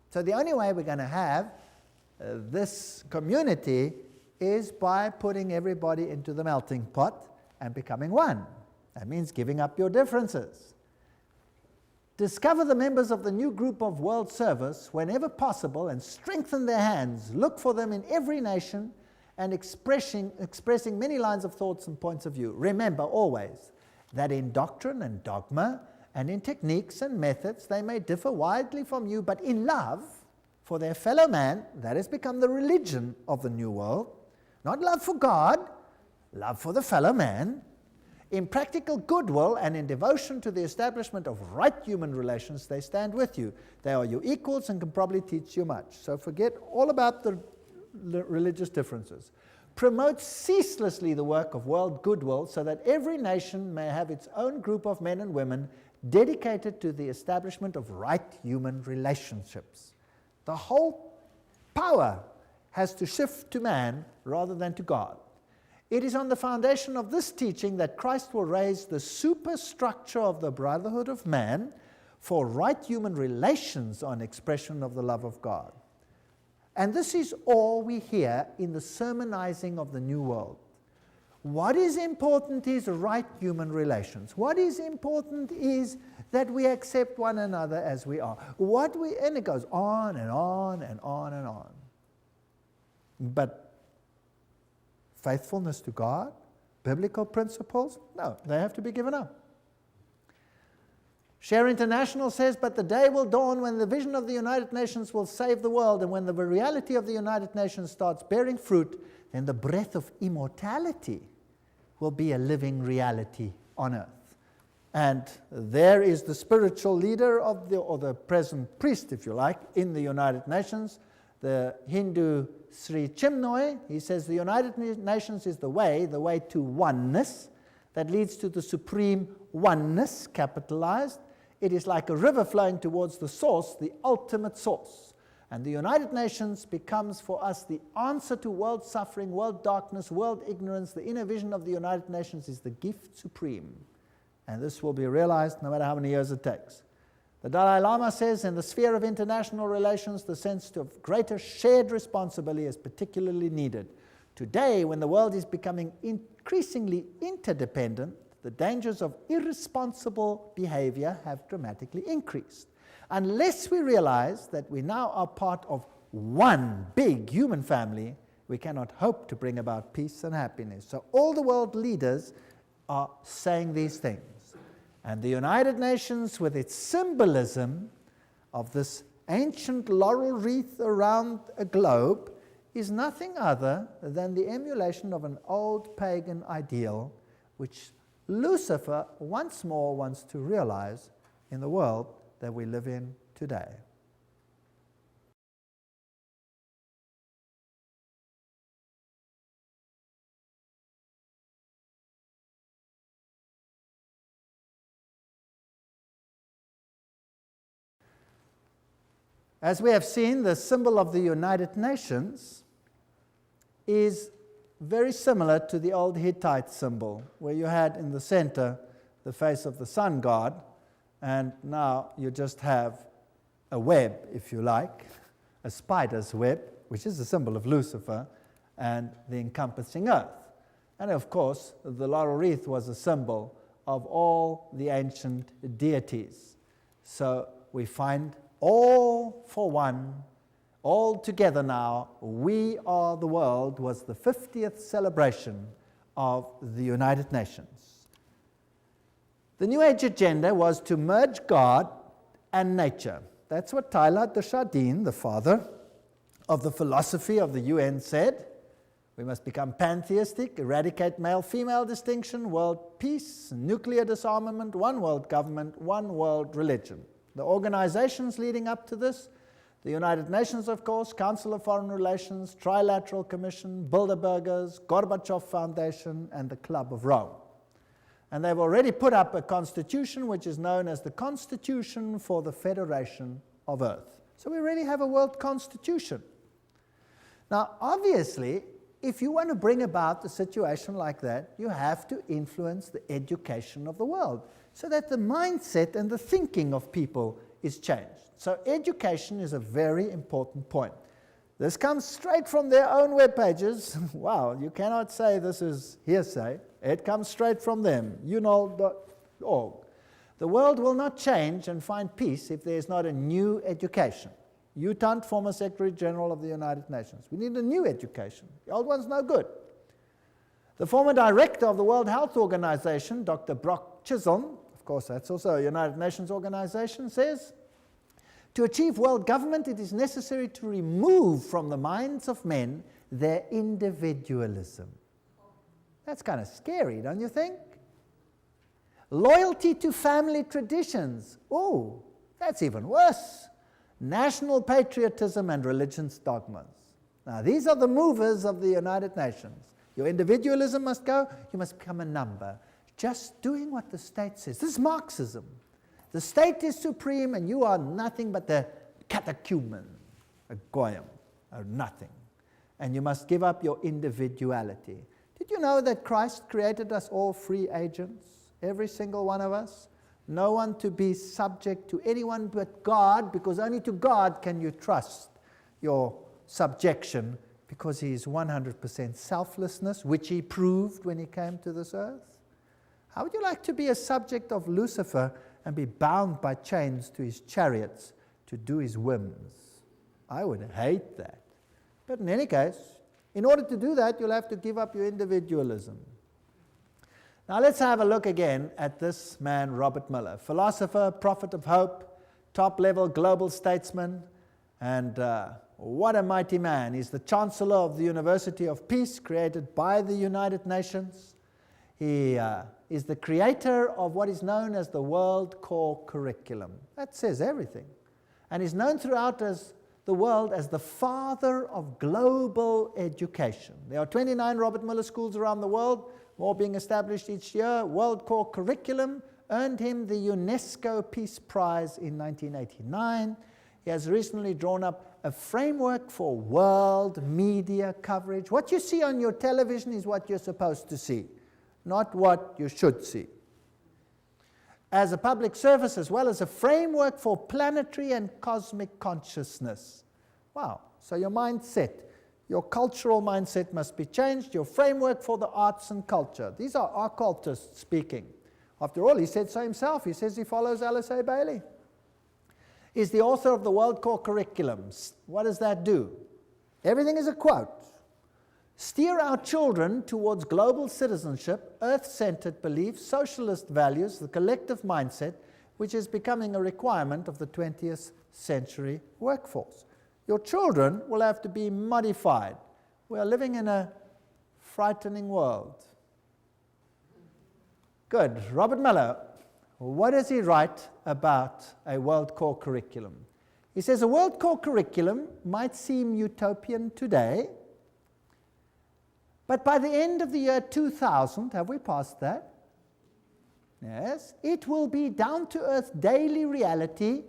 A: So the only way we're going to have this community is by putting everybody into the melting pot and becoming one. That means giving up your differences. Discover the members of the new group of world service whenever possible and strengthen their hands. Look for them in every nation and expressing many lines of thoughts and points of view. Remember always that in doctrine and dogma and in techniques and methods they may differ widely from you, but in love for their fellow man, that has become the religion of the new world. Not love for God, love for the fellow man. In practical goodwill and in devotion to the establishment of right human relations, they stand with you. They are your equals and can probably teach you much. So forget all about the religious differences. Promote ceaselessly the work of world goodwill so that every nation may have its own group of men and women dedicated to the establishment of right human relationships. The whole power has to shift to man rather than to God. It is on the foundation of this teaching that Christ will raise the superstructure of the brotherhood of man for right human relations on expression of the love of God. And this is all we hear in the sermonizing of the New World. What is important is right human relations. What is important is that we accept one another as we are. And it goes on and on and on and on. But faithfulness to God, biblical principles, no, they have to be given up. Share International says, but the day will dawn when the vision of the United Nations will save the world, and when the reality of the United Nations starts bearing fruit, then the breath of immortality will be a living reality on earth. And there is the spiritual leader of or the present priest, if you like, in the United Nations, the Hindu Sri Chinmoy. He says the United Nations is the way to oneness that leads to the supreme oneness, capitalized. It is like a river flowing towards the source, the ultimate source. And the United Nations becomes for us the answer to world suffering, world darkness, world ignorance. The inner vision of the United Nations is the gift supreme. And this will be realized no matter how many years it takes. The Dalai Lama says in the sphere of international relations, the sense of greater shared responsibility is particularly needed. Today, when the world is becoming increasingly interdependent, the dangers of irresponsible behavior have dramatically increased. Unless we realize that we now are part of one big human family, we cannot hope to bring about peace and happiness. So all the world leaders are saying these things. And the United Nations, with its symbolism of this ancient laurel wreath around a globe, is nothing other than the emulation of an old pagan ideal, which Lucifer once more wants to realize in the world that we live in today. As we have seen, the symbol of the United Nations is very similar to the old Hittite symbol, where you had in the center the face of the sun god, and now you just have a web, if you like, a spider's web, which is the symbol of Lucifer, and the encompassing earth. And of course, the laurel wreath was a symbol of all the ancient deities. So we find all for one, all together now, we are the world, was the 50th celebration of the United Nations. The New Age agenda was to merge God and nature. That's what Teilhard de Chardin, the father of the philosophy of the UN, said. We must become pantheistic, eradicate male-female distinction, world peace, nuclear disarmament, one world government, one world religion. The organizations leading up to this, the United Nations, of course, Council of Foreign Relations, Trilateral Commission, Bilderbergers, Gorbachev Foundation, and the Club of Rome. And they've already put up a constitution which is known as the Constitution for the Federation of Earth. So we already have a world constitution. Now, obviously, if you want to bring about a situation like that, you have to influence the education of the world, so that the mindset and the thinking of people is changed. So education is a very important point. This comes straight from their own web pages. Wow, you cannot say this is hearsay. It comes straight from them, unol.org. The world will not change and find peace if there is not a new education. Utant, former Secretary General of the United Nations. We need a new education. The old one's no good. The former director of the World Health Organization, Dr. Brock Chisholm, of course that's also a United Nations organization, says, to achieve world government, it is necessary to remove from the minds of men their individualism. That's kind of scary, don't you think? Loyalty to family traditions. Oh, that's even worse. National patriotism and religion's dogmas. Now, these are the movers of the United Nations. Your individualism must go. You must become a number. Just doing what the state says. This is Marxism. The state is supreme and you are nothing but the catechumen, a goyim, or nothing. And you must give up your individuality. Did you know that Christ created us all free agents? Every single one of us? No one to be subject to anyone but God, because only to God can you trust your subjection, because he is 100% selflessness, which he proved when he came to this earth. How would you like to be a subject of Lucifer and be bound by chains to his chariots to do his whims? I would hate that. But in any case, in order to do that, you'll have to give up your individualism. Now let's have a look again at this man, Robert Mueller, philosopher, prophet of hope, top-level global statesman, and what a mighty man. He's the Chancellor of the University of Peace, created by the United Nations. He is the creator of what is known as the World Core Curriculum. That says everything. And he's known throughout the world as the father of global education. There are 29 Robert Mueller schools around the world, more being established each year. World Core Curriculum earned him the UNESCO Peace Prize in 1989. He has recently drawn up a framework for world media coverage. What you see on your television is what you're supposed to see, not what you should see. As a public service, as well as a framework for planetary and cosmic consciousness. Wow, so your mindset, your cultural mindset must be changed, your framework for the arts and culture. These are occultists speaking. After all, he said so himself. He says he follows Alice A. Bailey. He's the author of the World Core Curriculum. What does that do? Everything is a quote. steer our children towards global citizenship, earth-centered beliefs, socialist values, the collective mindset, which is becoming a requirement of the 20th century workforce. Your children will have to be modified. We are living in a frightening world. Good. Robert Mueller, what does he write about a world core curriculum? He says a world core curriculum might seem utopian today, but by the end of the year 2000, have we passed that? Yes. It will be down-to-earth daily reality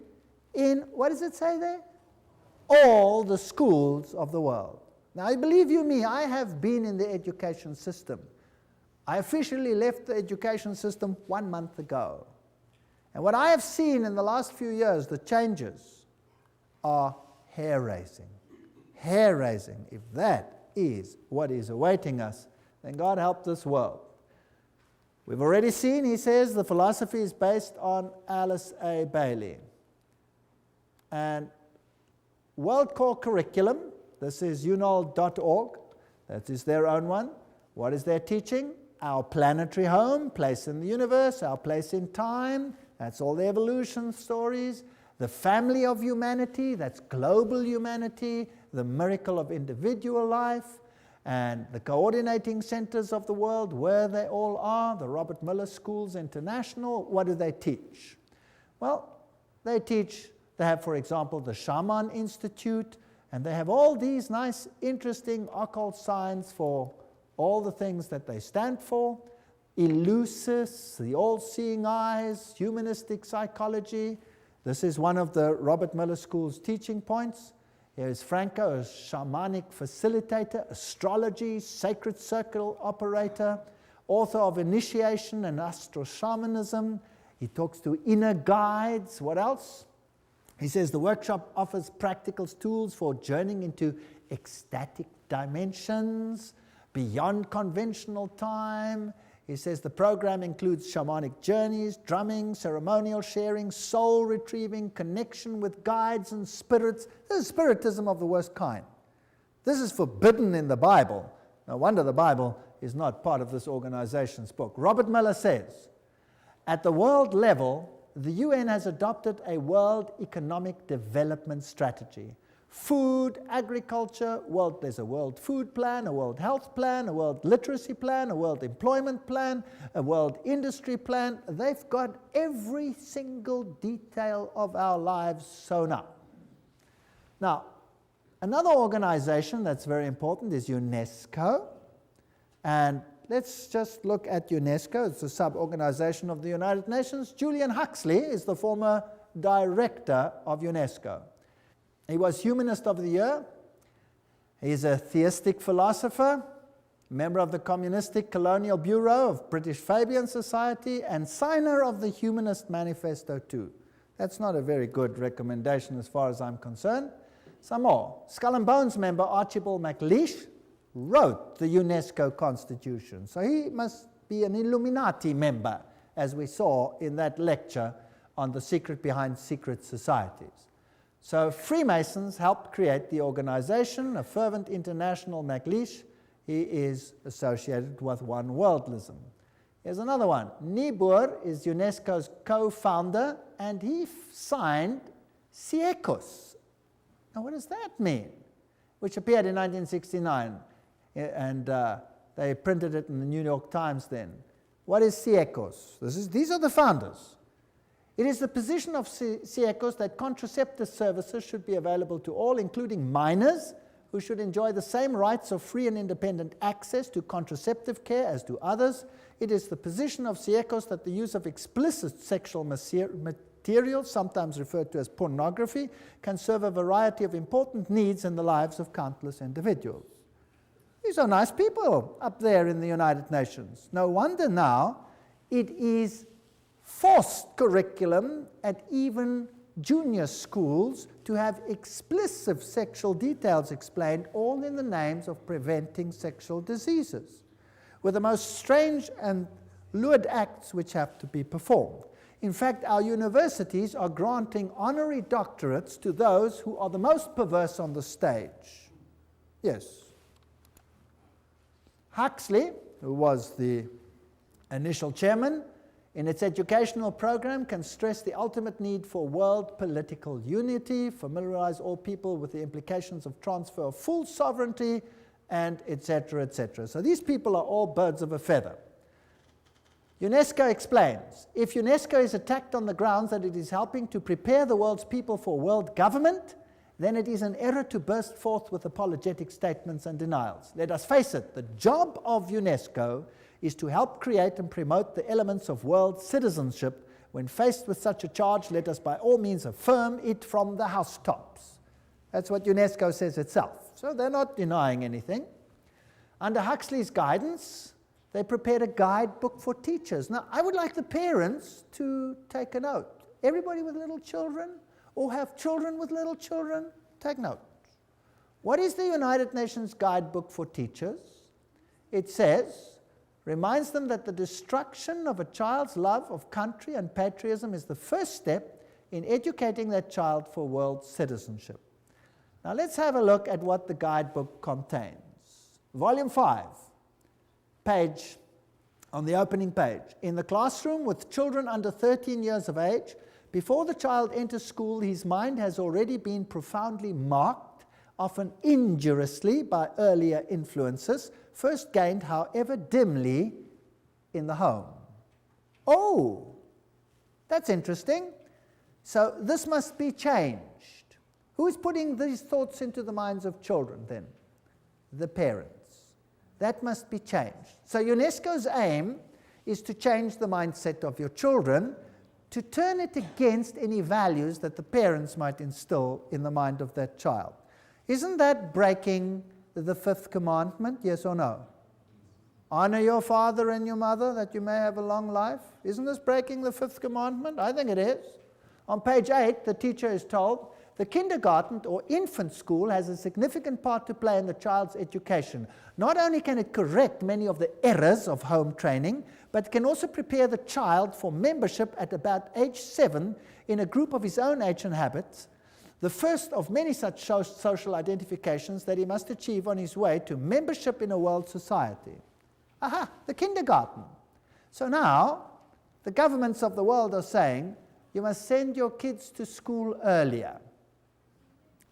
A: in, what does it say there? All the schools of the world. Now, believe you me, I have been in the education system. I officially left the education system 1 month ago. And what I have seen in the last few years, the changes are hair-raising. Hair-raising. If that is what is awaiting us, then God help this world. We've already seen, he says, the philosophy is based on Alice A. Bailey. And World Core Curriculum, this is unol.org, that is their own one. What is their teaching? Our planetary home, place in the universe, our place in time, that's all the evolution stories. The family of humanity, that's global humanity, the miracle of individual life, and the coordinating centers of the world, where they all are, the Robert Mueller Schools International. What do they teach? Well, they have, for example, the Shaman Institute, and they have all these nice, interesting occult signs for all the things that they stand for. Eleusis, the all-seeing eyes, humanistic psychology. This is one of the Robert Mueller School's teaching points. Here is Franco, a shamanic facilitator, astrology, sacred circle operator, author of Initiation and Astro-Shamanism. He talks to inner guides. What else? He says the workshop offers practical tools for journeying into ecstatic dimensions, beyond conventional time. He says the program includes shamanic journeys, drumming, ceremonial sharing, soul retrieving, connection with guides and spirits. This is spiritism of the worst kind. This is forbidden in the Bible. No wonder the Bible is not part of this organization's book. Robert Mueller says, at the world level, the UN has adopted a world economic development strategy. Food, agriculture, there's a world food plan, a world health plan, a world literacy plan, a world employment plan, a world industry plan. They've got every single detail of our lives sewn up. Now, another organization that's very important is UNESCO. And let's just look at UNESCO. It's a sub-organization of the United Nations. Julian Huxley is the former director of UNESCO. He was Humanist of the Year. He's a theistic philosopher, member of the Communistic Colonial Bureau of British Fabian Society, and signer of the Humanist Manifesto too. That's not a very good recommendation as far as I'm concerned. Some more. Skull and Bones member Archibald MacLeish wrote the UNESCO Constitution. So he must be an Illuminati member, as we saw in that lecture on the secret behind secret societies. So Freemasons helped create the organization, a fervent international MacLeish. He is associated with One Worldism. Here's another one. Niebuhr is UNESCO's co-founder, and he signed Siecos. Now, what does that mean? Which appeared in 1969, and they printed it in the New York Times then. What is Siecos? These are the founders. It is the position of Siecos that contraceptive services should be available to all, including minors, who should enjoy the same rights of free and independent access to contraceptive care as do others. It is the position of Siecos that the use of explicit sexual material, sometimes referred to as pornography, can serve a variety of important needs in the lives of countless individuals. These are nice people up there in the United Nations. No wonder now it is forced curriculum at even junior schools to have explicit sexual details explained, all in the names of preventing sexual diseases, with the most strange and lewd acts which have to be performed. In fact, our universities are granting honorary doctorates to those who are the most perverse on the stage. Yes. Huxley, who was the initial chairman, in its educational program can stress the ultimate need for world political unity, familiarize all people with the implications of transfer of full sovereignty, and etc., etc. So these people are all birds of a feather. UNESCO explains, if UNESCO is attacked on the grounds that it is helping to prepare the world's people for world government, then it is an error to burst forth with apologetic statements and denials. Let us face it, the job of UNESCO is to help create and promote the elements of world citizenship. When faced with such a charge, let us by all means affirm it from the housetops. That's what UNESCO says itself. So they're not denying anything. Under Huxley's guidance, they prepared a guidebook for teachers. Now, I would like the parents to take a note. Everybody with little children, or have children with little children, take note. What is the United Nations Guidebook for Teachers? It says, reminds them that the destruction of a child's love of country and patriotism is the first step in educating that child for world citizenship. Now let's have a look at what the guidebook contains. Volume 5, page, on the opening page. In the classroom with children under 13 years of age, before the child enters school, his mind has already been profoundly marked, often injuriously by earlier influences, first gained, however dimly, in the home. Oh, that's interesting. So this must be changed. Who is putting these thoughts into the minds of children then? The parents. That must be changed. So UNESCO's aim is to change the mindset of your children, to turn it against any values that the parents might instill in the mind of that child. Isn't that breaking the fifth commandment, yes or no? Honor your father and your mother that you may have a long life. Isn't this breaking the fifth commandment? I think it is. On page 8, the teacher is told, the kindergarten or infant school has a significant part to play in the child's education. Not only can it correct many of the errors of home training, but can also prepare the child for membership at about age 7 in a group of his own age and habits, the first of many such social identifications that he must achieve on his way to membership in a world society. Aha, the kindergarten. So now, the governments of the world are saying, you must send your kids to school earlier.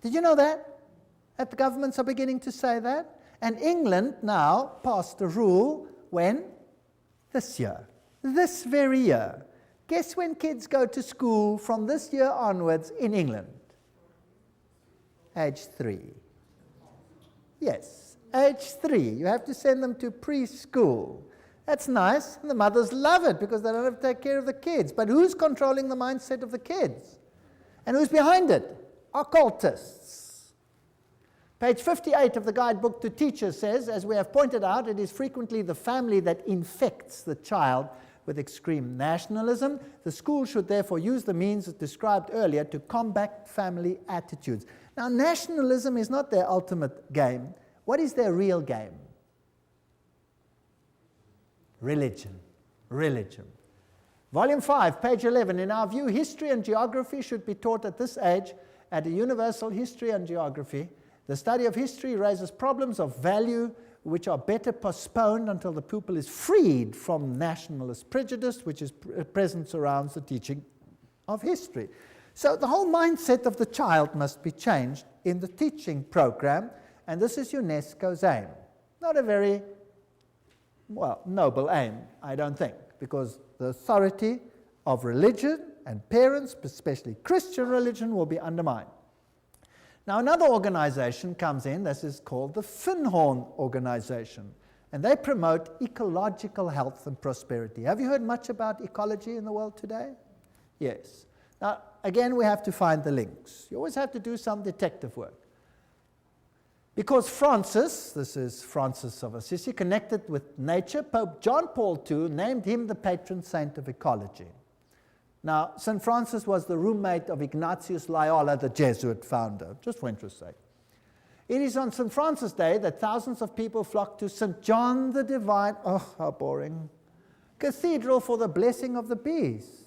A: Did you know that? That the governments are beginning to say that? And England now passed a rule when? This year. This very year. Guess when kids go to school from this year onwards in England? Age 3. Yes, age 3. You have to send them to preschool. That's nice, and the mothers love it because they don't have to take care of the kids. But who's controlling the mindset of the kids? And who's behind it? Occultists. Page 58 of the guidebook to teachers says, as we have pointed out, it is frequently the family that infects the child with extreme nationalism. The school should therefore use the means described earlier to combat family attitudes. Now, nationalism is not their ultimate game. What is their real game? Religion. Religion. Volume 5, page 11. In our view, history and geography should be taught at this age at a universal history and geography. The study of history raises problems of value which are better postponed until the pupil is freed from nationalist prejudice, which is present surrounds the teaching of history. So the whole mindset of the child must be changed in the teaching program, and this is UNESCO's aim. Not a very, well, noble aim, I don't think, because the authority of religion and parents, especially Christian religion, will be undermined. Now another organization comes in, this is called the Finhorn Organization, and they promote ecological health and prosperity. Have you heard much about ecology in the world today? Yes. Now again, we have to find the links. You always have to do some detective work. Because Francis, this is Francis of Assisi, connected with nature, Pope John Paul II named him the patron saint of ecology. Now, St. Francis was the roommate of Ignatius Loyola, the Jesuit founder, just for interest's sake. It is on St. Francis Day that thousands of people flock to St. John the Divine, oh, how boring, Cathedral for the blessing of the beasts.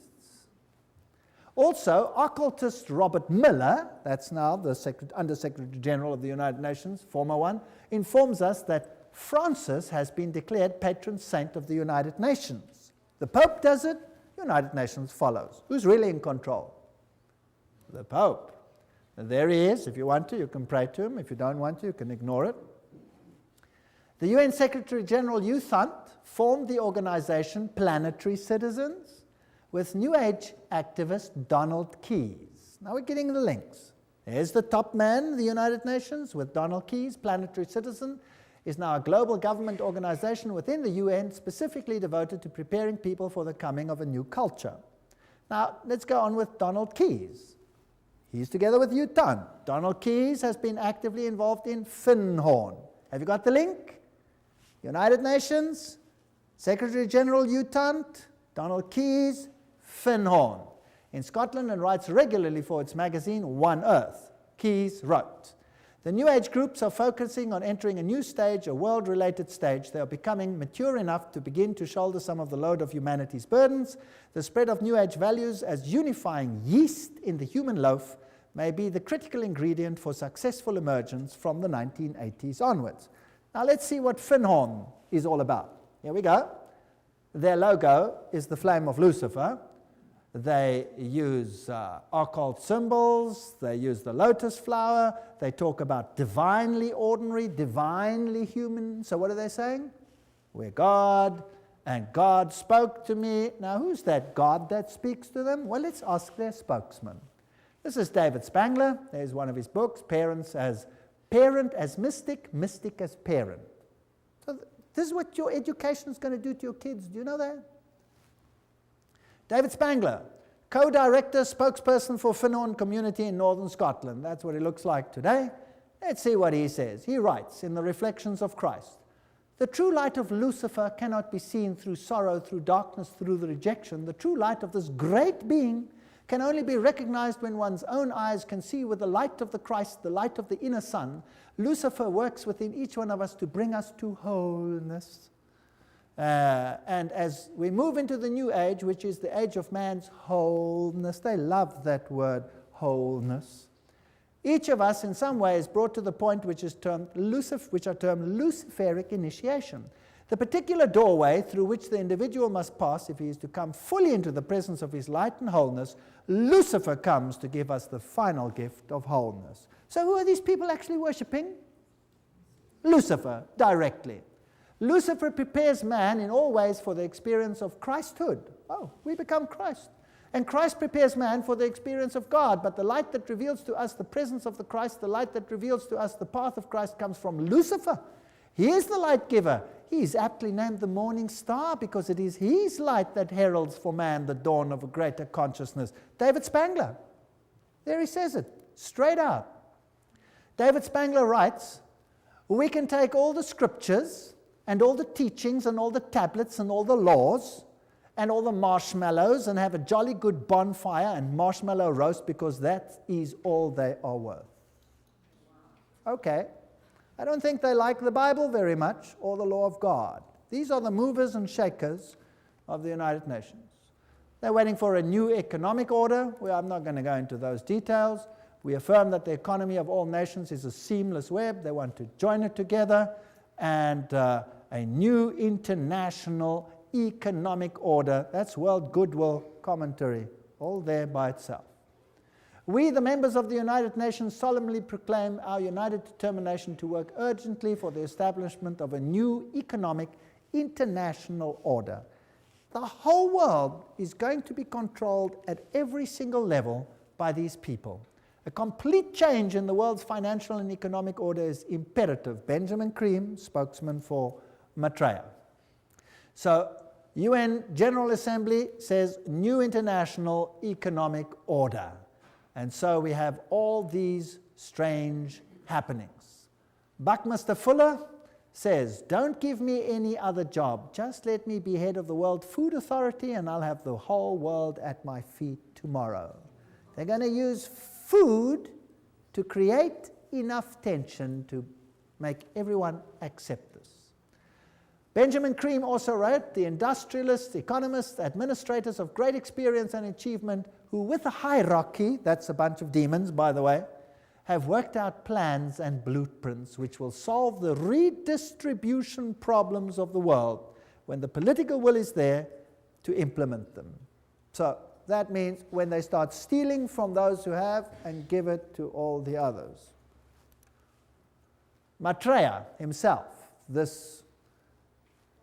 A: Also, occultist Robert Mueller, that's now the Under-Secretary General of the United Nations, former one, informs us that Francis has been declared patron saint of the United Nations. The Pope does it, United Nations follows. Who's really in control? The Pope. And there he is. If you want to, you can pray to him. If you don't want to, you can ignore it. The UN Secretary General U Thant formed the organization Planetary Citizens with New Age activist Donald Keyes. Now we're getting the links. There's the top man of the United Nations with Donald Keyes. Planetary Citizen is now a global government organization within the UN specifically devoted to preparing people for the coming of a new culture. Now let's go on with Donald Keyes. He's together with U Thant. Donald Keyes has been actively involved in Finhorn. Have you got the link? United Nations, Secretary General U Thant, Donald Keyes, Finhorn. In Scotland and writes regularly for its magazine One Earth. Keyes wrote, "The New Age groups are focusing on entering a new stage, a world-related stage. They are becoming mature enough to begin to shoulder some of the load of humanity's burdens. The spread of New Age values as unifying yeast in the human loaf may be the critical ingredient for successful emergence from the 1980s onwards." Now let's see what Finhorn is all about. Here we go. Their logo is the flame of Lucifer. They use occult symbols. They use the lotus flower. They talk about divinely ordinary, divinely human. So what are they saying? We're God, and God spoke to me. Now who's that God that speaks to them? Well, let's ask their spokesman. This is David Spangler. There's one of his books, Parent as Mystic, Mystic as Parent. So this is what your education is going to do to your kids. Do you know that? David Spangler, co-director, spokesperson for Finhorn community in northern Scotland. That's what he looks like today. Let's see what he says. He writes in the Reflections of Christ, "The true light of Lucifer cannot be seen through sorrow, through darkness, through the rejection. The true light of this great being can only be recognized when one's own eyes can see with the light of the Christ, the light of the inner sun. Lucifer works within each one of us to bring us to wholeness. And as we move into the new age, which is the age of man's wholeness," they love that word, wholeness, "each of us in some way is brought to the point which are termed Luciferic initiation. The particular doorway through which the individual must pass if he is to come fully into the presence of his light and wholeness, Lucifer comes to give us the final gift of wholeness." So who are these people actually worshipping? Lucifer, directly. Lucifer prepares man in all ways for the experience of Christhood. Oh, we become Christ. And Christ prepares man for the experience of God. But the light that reveals to us the presence of the Christ, the light that reveals to us the path of Christ, comes from Lucifer. He is the light giver. He is aptly named the morning star because it is his light that heralds for man the dawn of a greater consciousness. David Spangler. There he says it, straight out. David Spangler writes, "We can take all the scriptures and all the teachings and all the tablets and all the laws and all the marshmallows and have a jolly good bonfire and marshmallow roast because that is all they are worth." Okay. I don't think they like the Bible very much or the law of God. These are the movers and shakers of the United Nations. They're waiting for a new economic order. Well, I'm not going to go into those details. We affirm that the economy of all nations is a seamless web. They want to join it together, and a new international economic order. That's World Goodwill Commentary, all there by itself. "We, the members of the United Nations, solemnly proclaim our united determination to work urgently for the establishment of a new economic international order. The whole world is going to be controlled at every single level by these people. A complete change in the world's financial and economic order is imperative." Benjamin Cream, spokesman for Maitreya. So, UN General Assembly says new international economic order. And so we have all these strange happenings. Buckminster Fuller says, "Don't give me any other job. Just let me be head of the World Food Authority and I'll have the whole world at my feet tomorrow." They're going to use food to create enough tension to make everyone accept this. Benjamin Cream also wrote, "The industrialists, economists, administrators of great experience and achievement who with a hierarchy," that's a bunch of demons by the way, have worked out plans and blueprints which will solve the redistribution problems of the world when the political will is there to implement them. So that means when they start stealing from those who have and give it to all the others. Maitreya himself, this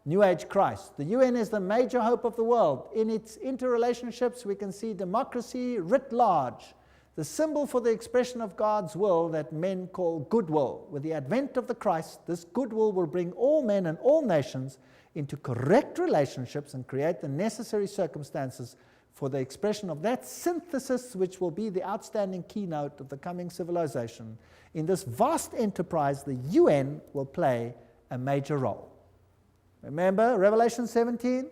A: New Age Christ. The UN is the major hope of the world. In its interrelationships, we can see democracy writ large, the symbol for the expression of God's will that men call goodwill. With the advent of the Christ, this goodwill will bring all men and all nations into correct relationships and create the necessary circumstances for the expression of that synthesis which will be the outstanding keynote of the coming civilization. In this vast enterprise, the UN will play a major role. Remember Revelation 17?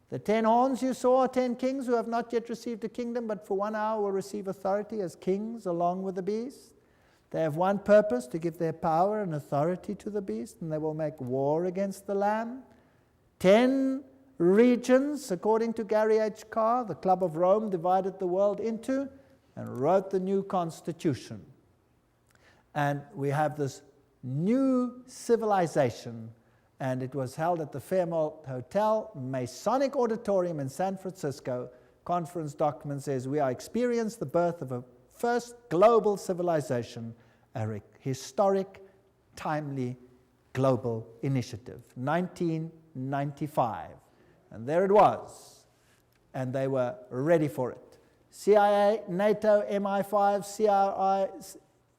A: The 10 horns you saw are 10 kings who have not yet received a kingdom, but for 1 hour will receive authority as kings along with the beast. They have one purpose, to give their power and authority to the beast, and they will make war against the Lamb. 10 regions, according to Gary H. Carr, the Club of Rome divided the world into and wrote the new constitution. And we have this new civilization, and it was held at the Fairmont Hotel, Masonic Auditorium in San Francisco. Conference document says, we are experiencing the birth of a first global civilization, a historic, timely global initiative, 1995. And there it was, and they were ready for it. CIA, NATO, MI5, CRI,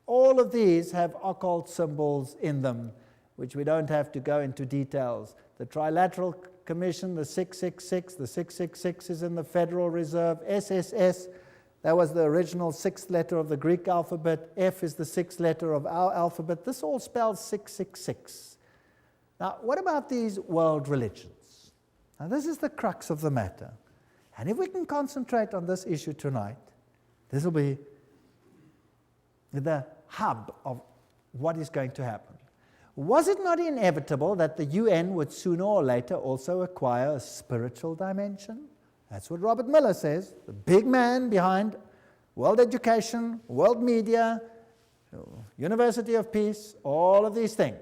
A: all of these have occult symbols in them, which we don't have to go into details. The Trilateral Commission, the 666, the 666 is in the Federal Reserve. SSS, that was the original 6th letter of the Greek alphabet. F is the 6th letter of our alphabet. This all spells 666. Now, what about these world religions? Now, this is the crux of the matter. And if we can concentrate on this issue tonight, this will be the hub of what is going to happen. Was it not inevitable that the UN would sooner or later also acquire a spiritual dimension? That's what Robert Mueller says, the big man behind world education, world media, University of Peace, all of these things.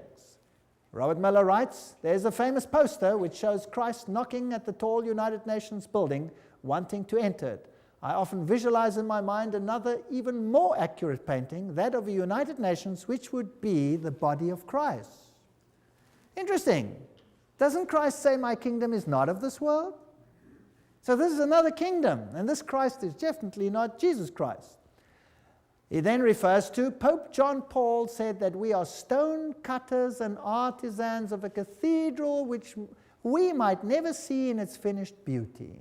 A: Robert Mueller writes, there's a famous poster which shows Christ knocking at the tall United Nations building, wanting to enter it. I often visualize in my mind another, even more accurate painting, that of the United Nations, which would be the body of Christ. Interesting. Doesn't Christ say, my kingdom is not of this world? So this is another kingdom, and this Christ is definitely not Jesus Christ. He then refers to Pope John Paul said that we are stone cutters and artisans of a cathedral which we might never see in its finished beauty.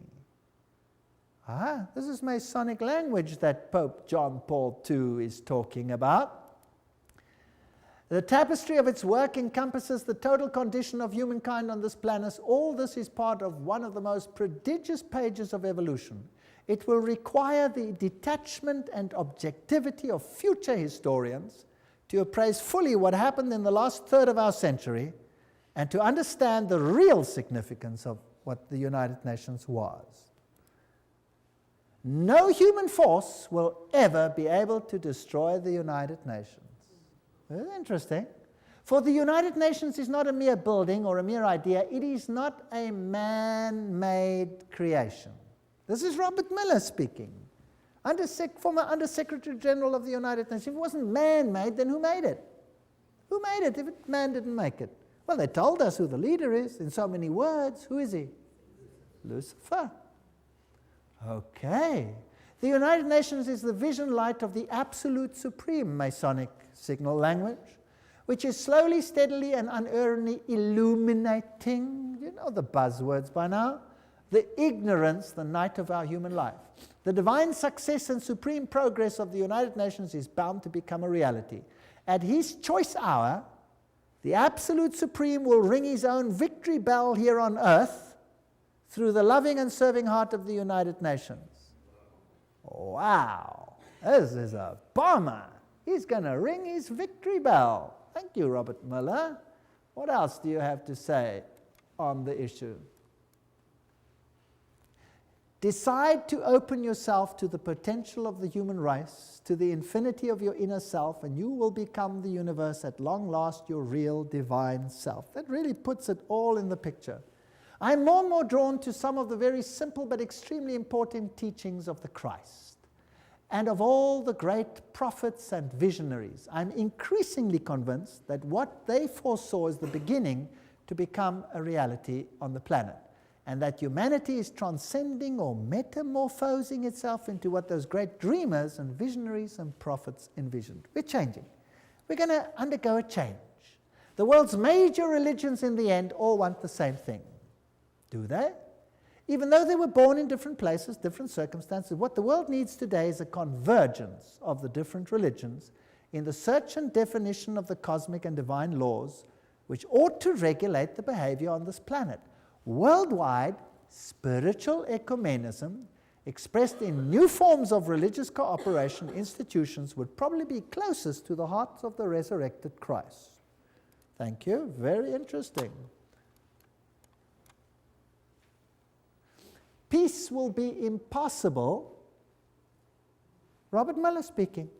A: This is Masonic language that Pope John Paul II is talking about. The tapestry of its work encompasses the total condition of humankind on this planet. All this is part of one of the most prodigious pages of evolution. It will require the detachment and objectivity of future historians to appraise fully what happened in the last third of our century and to understand the real significance of what the United Nations was. No human force will ever be able to destroy the United Nations. Very interesting. For the United Nations is not a mere building or a mere idea. It is not a man-made creation. This is Robert Mueller speaking, former Under-Secretary General of the United Nations. If it wasn't man-made, then who made it? Who made it if man didn't make it? Well, they told us who the leader is in so many words. Who is he? Lucifer. Okay. The United Nations is the vision light of the absolute supreme Masonic signal language, which is slowly, steadily, and unerringly illuminating, you know the buzzwords by now, the ignorance, the night of our human life. The divine success and supreme progress of the United Nations is bound to become a reality. At his choice hour, the absolute supreme will ring his own victory bell here on earth through the loving and serving heart of the United Nations. Wow, this is a bomber. He's going to ring his victory bell. Thank you, Robert Mueller. What else do you have to say on the issue? Decide to open yourself to the potential of the human race, to the infinity of your inner self, and you will become the universe at long last, your real divine self. That really puts it all in the picture. I'm more and more drawn to some of the very simple but extremely important teachings of the Christ and of all the great prophets and visionaries. I'm increasingly convinced that what they foresaw is the beginning to become a reality on the planet, and that humanity is transcending or metamorphosing itself into what those great dreamers and visionaries and prophets envisioned. We're changing. We're going to undergo a change. The world's major religions in the end all want the same thing. Do they? Even though they were born in different places, different circumstances, what the world needs today is a convergence of the different religions in the search and definition of the cosmic and divine laws which ought to regulate the behavior on this planet. Worldwide, spiritual ecumenism, expressed in new forms of religious cooperation institutions, would probably be closest to the heart of the resurrected Christ. Thank you. Very interesting. Peace will be impossible, Robert Mueller speaking,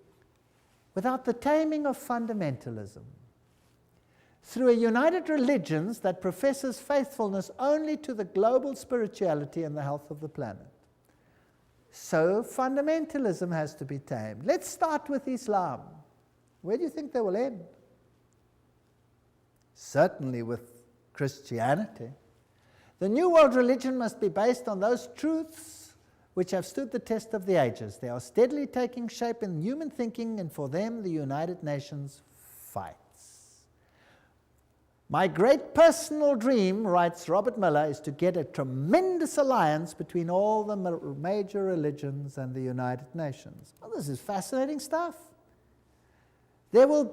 A: without the taming of fundamentalism. Through a united religions that professes faithfulness only to the global spirituality and the health of the planet. So fundamentalism has to be tamed. Let's start with Islam. Where do you think they will end? Certainly with Christianity. The New World religion must be based on those truths which have stood the test of the ages. They are steadily taking shape in human thinking, and for them the United Nations fights. My great personal dream, writes Robert Mueller, is to get a tremendous alliance between all the major religions and the United Nations. Well, this is fascinating stuff. There will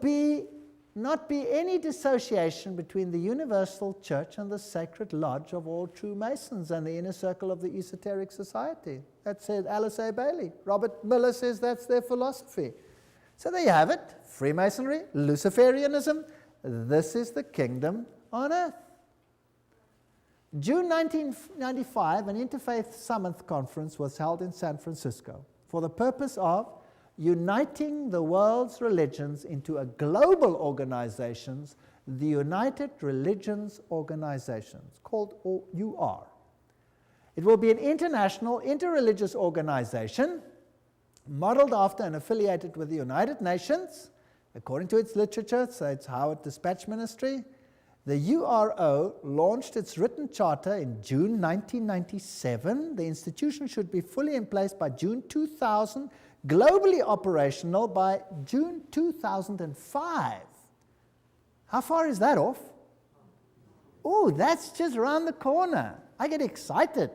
A: not be any dissociation between the universal church and the sacred lodge of all true Masons and the inner circle of the esoteric society. That said Alice A. Bailey. Robert Mueller says that's their philosophy. So there you have it. Freemasonry, Luciferianism. This is the kingdom on earth. June 1995, an Interfaith Summit conference was held in San Francisco for the purpose of uniting the world's religions into a global organization, the United Religions Organizations, called UR. It will be an international, interreligious organization modeled after and affiliated with the United Nations, according to its literature, so it's Howard Dispatch Ministry. The URO launched its written charter in June 1997. The institution should be fully in place by June 2000, globally operational by June 2005. How far is that off? Oh, that's just around the corner. I get excited.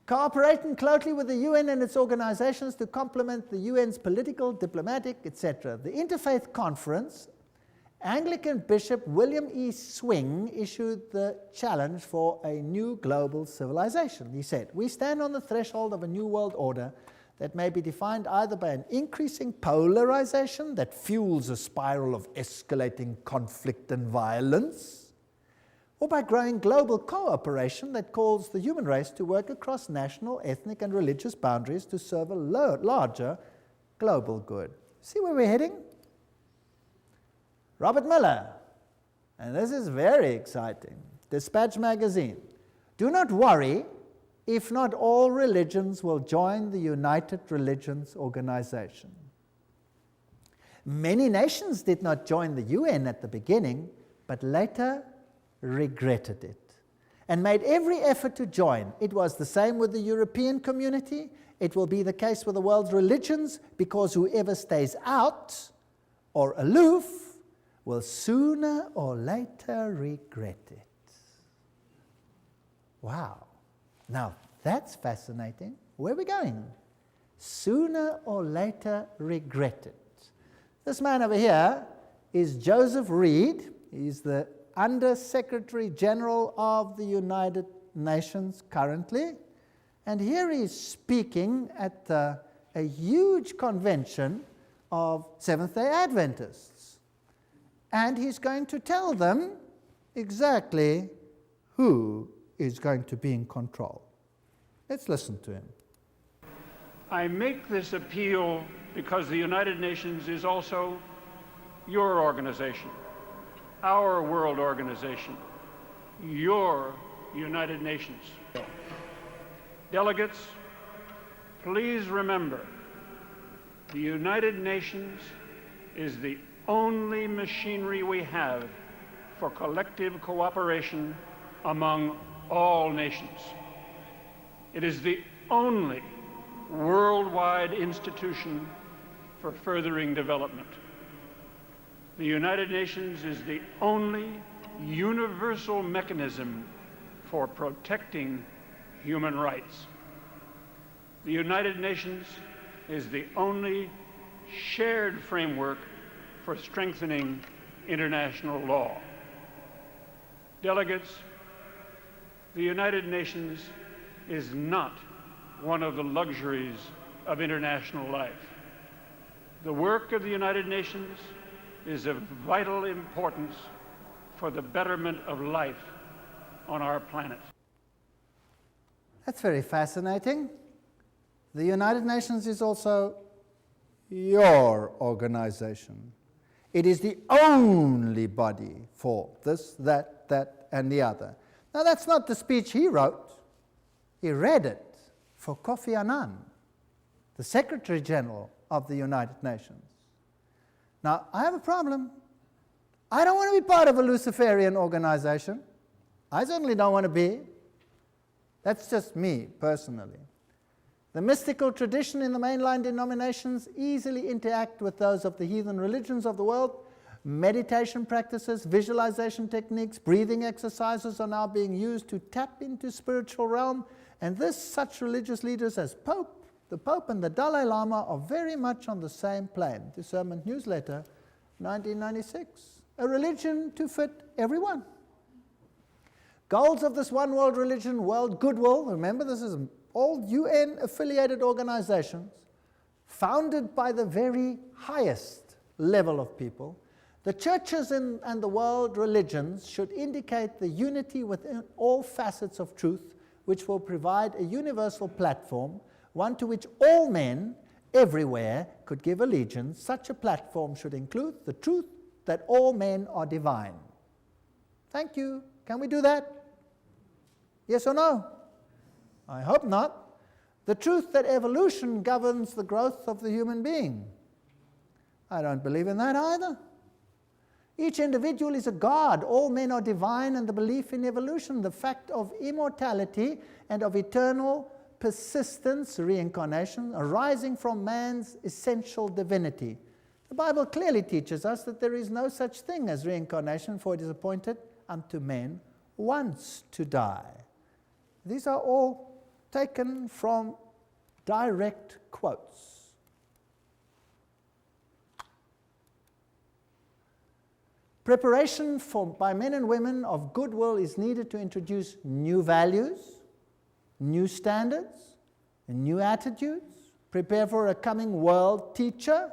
A: Cooperating closely with the UN and its organizations to complement the UN's political, diplomatic, etc. The Interfaith Conference, Anglican Bishop William E. Swing issued the challenge for a new global civilization. He said, "We stand on the threshold of a new world order that may be defined either by an increasing polarization that fuels a spiral of escalating conflict and violence, or by growing global cooperation that calls the human race to work across national, ethnic, and religious boundaries to serve a larger global good." See where we're heading? Robert Mueller, and this is very exciting, Dispatch magazine. "Do not worry if not all religions will join the United Religions Organization. Many nations did not join the UN at the beginning, but later regretted it and made every effort to join. It was the same with the European community. It will be the case with the world's religions, because whoever stays out or aloof will sooner or later regret it." Wow. Now, that's fascinating. Where are we going? Sooner or later regret it. This man over here is Joseph Reed. He's the Under-Secretary General of the United Nations currently. And here he's speaking at a huge convention of Seventh-day Adventists. And he's going to tell them exactly who is going to be in control. Let's listen to him.
B: I make this appeal because the United Nations is also your organization, our world organization, your United Nations. Delegates, please remember, the United Nations is the only machinery we have for collective cooperation among all nations. It is the only worldwide institution for furthering development. The United Nations is the only universal mechanism for protecting human rights. The United Nations is the only shared framework for strengthening international law. Delegates, the United Nations is not one of the luxuries of international life. The work of the United Nations is of vital importance for the betterment of life on our planet.
A: That's very fascinating. The United Nations is also your organization. It is the only body for this, that, and the other. Now, that's not the speech he wrote. He read it for Kofi Annan, the Secretary General of the United Nations. Now, I have a problem. I don't want to be part of a Luciferian organization. I certainly don't want to be. That's just me, personally. The mystical tradition in the mainline denominations easily interact with those of the heathen religions of the world. Meditation practices, visualization techniques, breathing exercises are now being used to tap into spiritual realm, and such religious leaders as the Pope and the Dalai Lama are very much on the same plane. Discernment Newsletter, 1996. A religion to fit everyone. Goals of this one world religion, world goodwill, remember this is all UN-affiliated organizations, founded by the very highest level of people. The churches and the world religions should indicate the unity within all facets of truth, which will provide a universal platform, one to which all men everywhere could give allegiance. Such a platform should include the truth that all men are divine. Thank you. Can we do that? Yes or no? I hope not. The truth that evolution governs the growth of the human being. I don't believe in that either. Each individual is a god. All men are divine, and the belief in evolution, the fact of immortality and of eternal persistence, reincarnation, arising from man's essential divinity. The Bible clearly teaches us that there is no such thing as reincarnation, for it is appointed unto men once to die. These are all taken from direct quotes. Preparation by men and women of goodwill is needed to introduce new values, new standards, and new attitudes, prepare for a coming world teacher,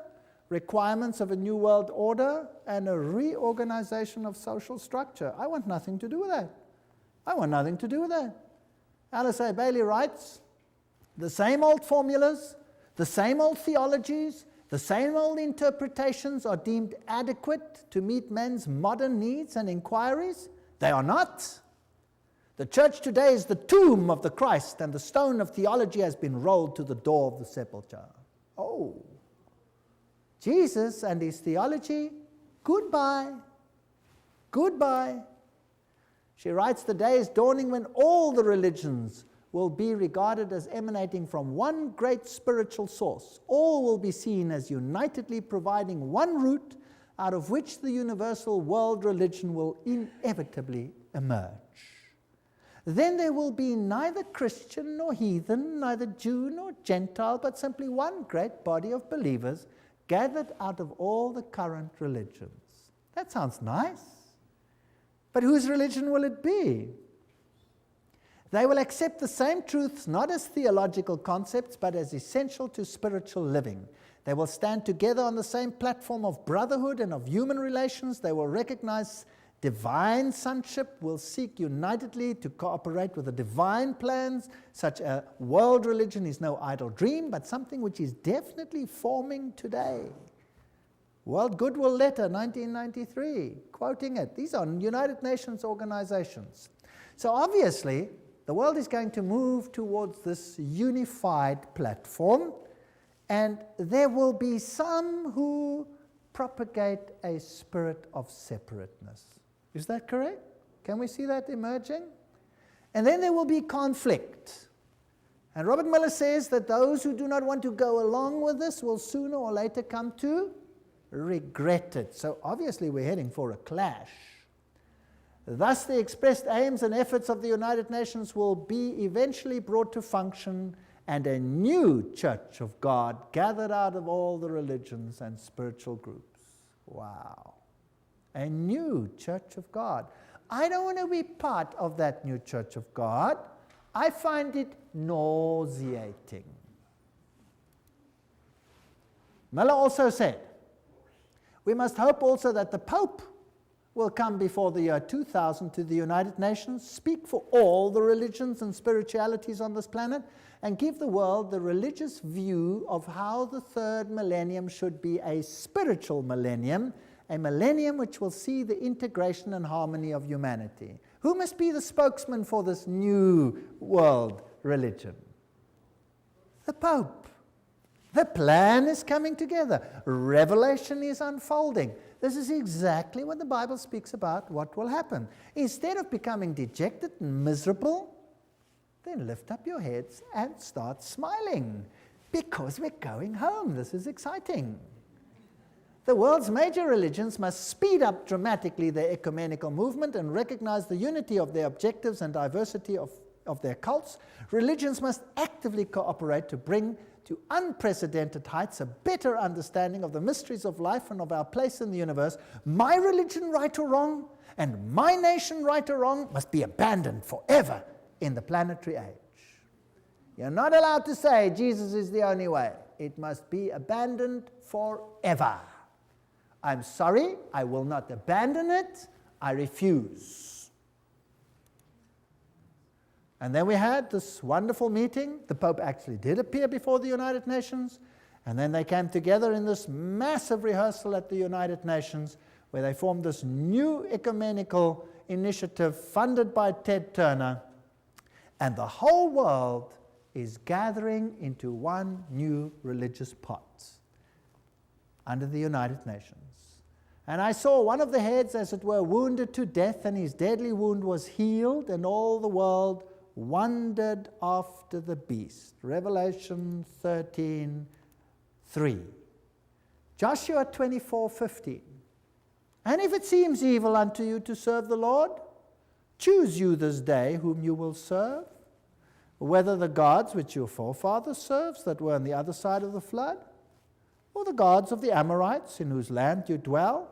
A: requirements of a new world order, and a reorganization of social structure. I want nothing to do with that. I want nothing to do with that. Alice A. Bailey writes, the same old formulas, the same old theologies, the same old interpretations are deemed adequate to meet men's modern needs and inquiries. They are not. The church today is the tomb of the Christ, and the stone of theology has been rolled to the door of the sepulchre. Oh, Jesus and his theology, goodbye. Goodbye. She writes, the day is dawning when all the religions will be regarded as emanating from one great spiritual source. All will be seen as unitedly providing one root out of which the universal world religion will inevitably emerge. Then there will be neither Christian nor heathen, neither Jew nor Gentile, but simply one great body of believers gathered out of all the current religions. That sounds nice. But whose religion will it be? They will accept the same truths not as theological concepts, but as essential to spiritual living. They will stand together on the same platform of brotherhood and of human relations. They will recognize Divine sonship will seek unitedly to cooperate with the divine plans. Such a world religion is no idle dream, but something which is definitely forming today. World Goodwill Letter, 1993, quoting it. These are United Nations organizations. So obviously, the world is going to move towards this unified platform, and there will be some who propagate a spirit of separateness. Is that correct? Can we see that emerging? And then there will be conflict. And Robert Mueller says that those who do not want to go along with this will sooner or later come to regret it. So obviously we're heading for a clash. Thus the expressed aims and efforts of the United Nations will be eventually brought to function, and a new church of God gathered out of all the religions and spiritual groups. Wow. A new church of God. I don't want to be part of that new church of God. I find it nauseating. Mueller also said, we must hope also that the Pope will come before the year 2000 to the United Nations, speak for all the religions and spiritualities on this planet, and give the world the religious view of how the third millennium should be a spiritual millennium, a millennium which will see the integration and harmony of humanity. Who must be the spokesman for this new world religion? The Pope. The plan is coming together. Revelation is unfolding. This is exactly what the Bible speaks about what will happen. Instead of becoming dejected and miserable, then lift up your heads and start smiling, because we're going home. This is exciting. The world's major religions must speed up dramatically their ecumenical movement and recognize the unity of their objectives and diversity of their cults. Religions must actively cooperate to bring to unprecedented heights a better understanding of the mysteries of life and of our place in the universe. My religion, right or wrong, and my nation, right or wrong, must be abandoned forever in the planetary age. You're not allowed to say Jesus is the only way. It must be abandoned forever. I'm sorry, I will not abandon it. I refuse. And then we had this wonderful meeting. The Pope actually did appear before the United Nations. And then they came together in this massive rehearsal at the United Nations, where they formed this new ecumenical initiative funded by Ted Turner. And the whole world is gathering into one new religious pot under the United Nations. And I saw one of the heads, as it were, wounded to death, and his deadly wound was healed, and all the world wondered after the beast. Revelation 13:3. Joshua 24:15. And if it seems evil unto you to serve the Lord, choose you this day whom you will serve, whether the gods which your forefathers served that were on the other side of the flood, or the gods of the Amorites in whose land you dwell.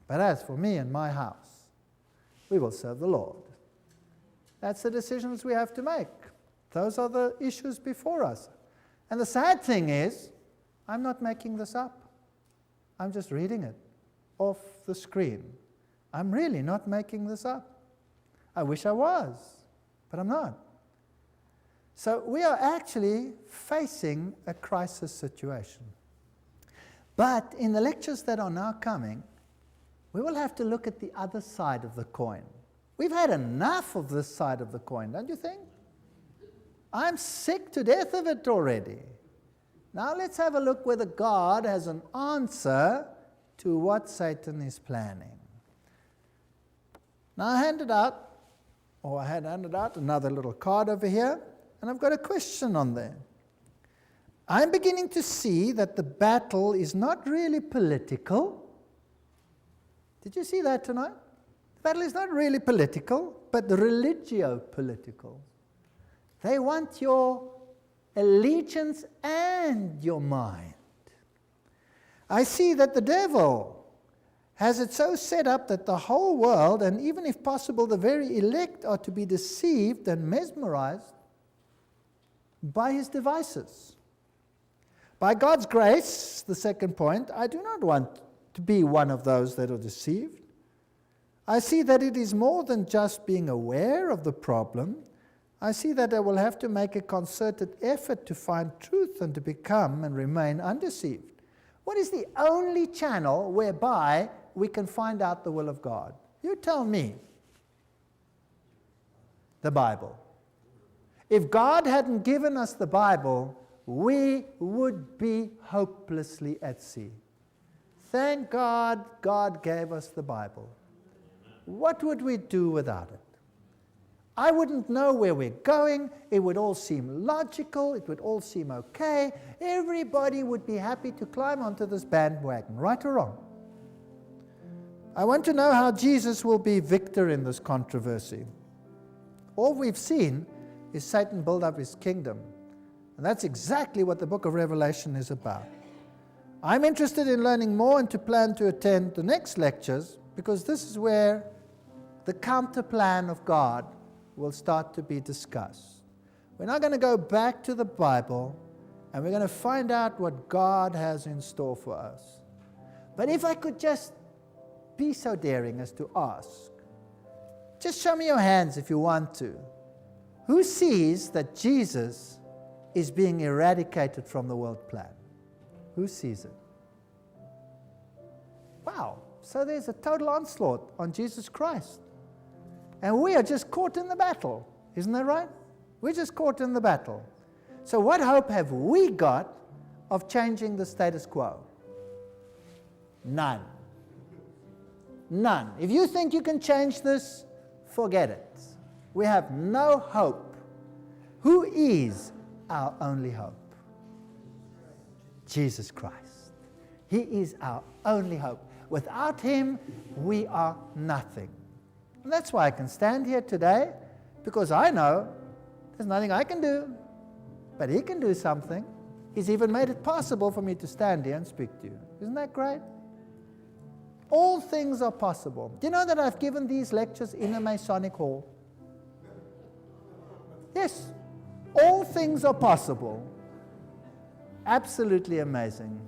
A: But as for me and my house, we will serve the Lord. That's the decisions we have to make. Those are the issues before us. And the sad thing is, I'm not making this up. I'm just reading it off the screen. I'm really not making this up. I wish I was, but I'm not. So we are actually facing a crisis situation. But in the lectures that are now coming, we will have to look at the other side of the coin. We've had enough of this side of the coin, don't you think? I'm sick to death of it already. Now let's have a look whether God has an answer to what Satan is planning. Now I had handed out another little card over here, and I've got a question on there. I'm beginning to see that the battle is not really political. Did you see that tonight? The battle is not really political, but religio-political. They want your allegiance and your mind. I see that the devil has it so set up that the whole world, and even if possible the very elect, are to be deceived and mesmerized by his devices. By God's grace, the second point, I do not want to be one of those that are deceived. I see that it is more than just being aware of the problem. I see that I will have to make a concerted effort to find truth and to become and remain undeceived. What is the only channel whereby we can find out the will of God? You tell me. The Bible. If God hadn't given us the Bible, we would be hopelessly at sea. Thank God, God gave us the Bible. What would we do without it? I wouldn't know where we're going. It would all seem logical. It would all seem okay. Everybody would be happy to climb onto this bandwagon, right or wrong. I want to know how Jesus will be victor in this controversy. All we've seen is Satan build up his kingdom. And that's exactly what the book of Revelation is about. I'm interested in learning more and to plan to attend the next lectures, because this is where the counter plan of God will start to be discussed. We're now going to go back to the Bible, and we're going to find out what God has in store for us. But if I could just be so daring as to ask, just show me your hands if you want to. Who sees that Jesus is being eradicated from the world plan? Who sees it? Wow, so there's a total onslaught on Jesus Christ. And we are just caught in the battle. Isn't that right? We're just caught in the battle. So what hope have we got of changing the status quo? None. None. If you think you can change this, forget it. We have no hope. Who is our only hope? Jesus Christ. He is our only hope. Without him, we are nothing. And that's why I can stand here today, because I know there's nothing I can do, but he can do something. He's even made it possible for me to stand here and speak to you. Isn't that great? All things are possible. Do you know that I've given these lectures in a Masonic hall? Yes. All things are possible. Absolutely amazing.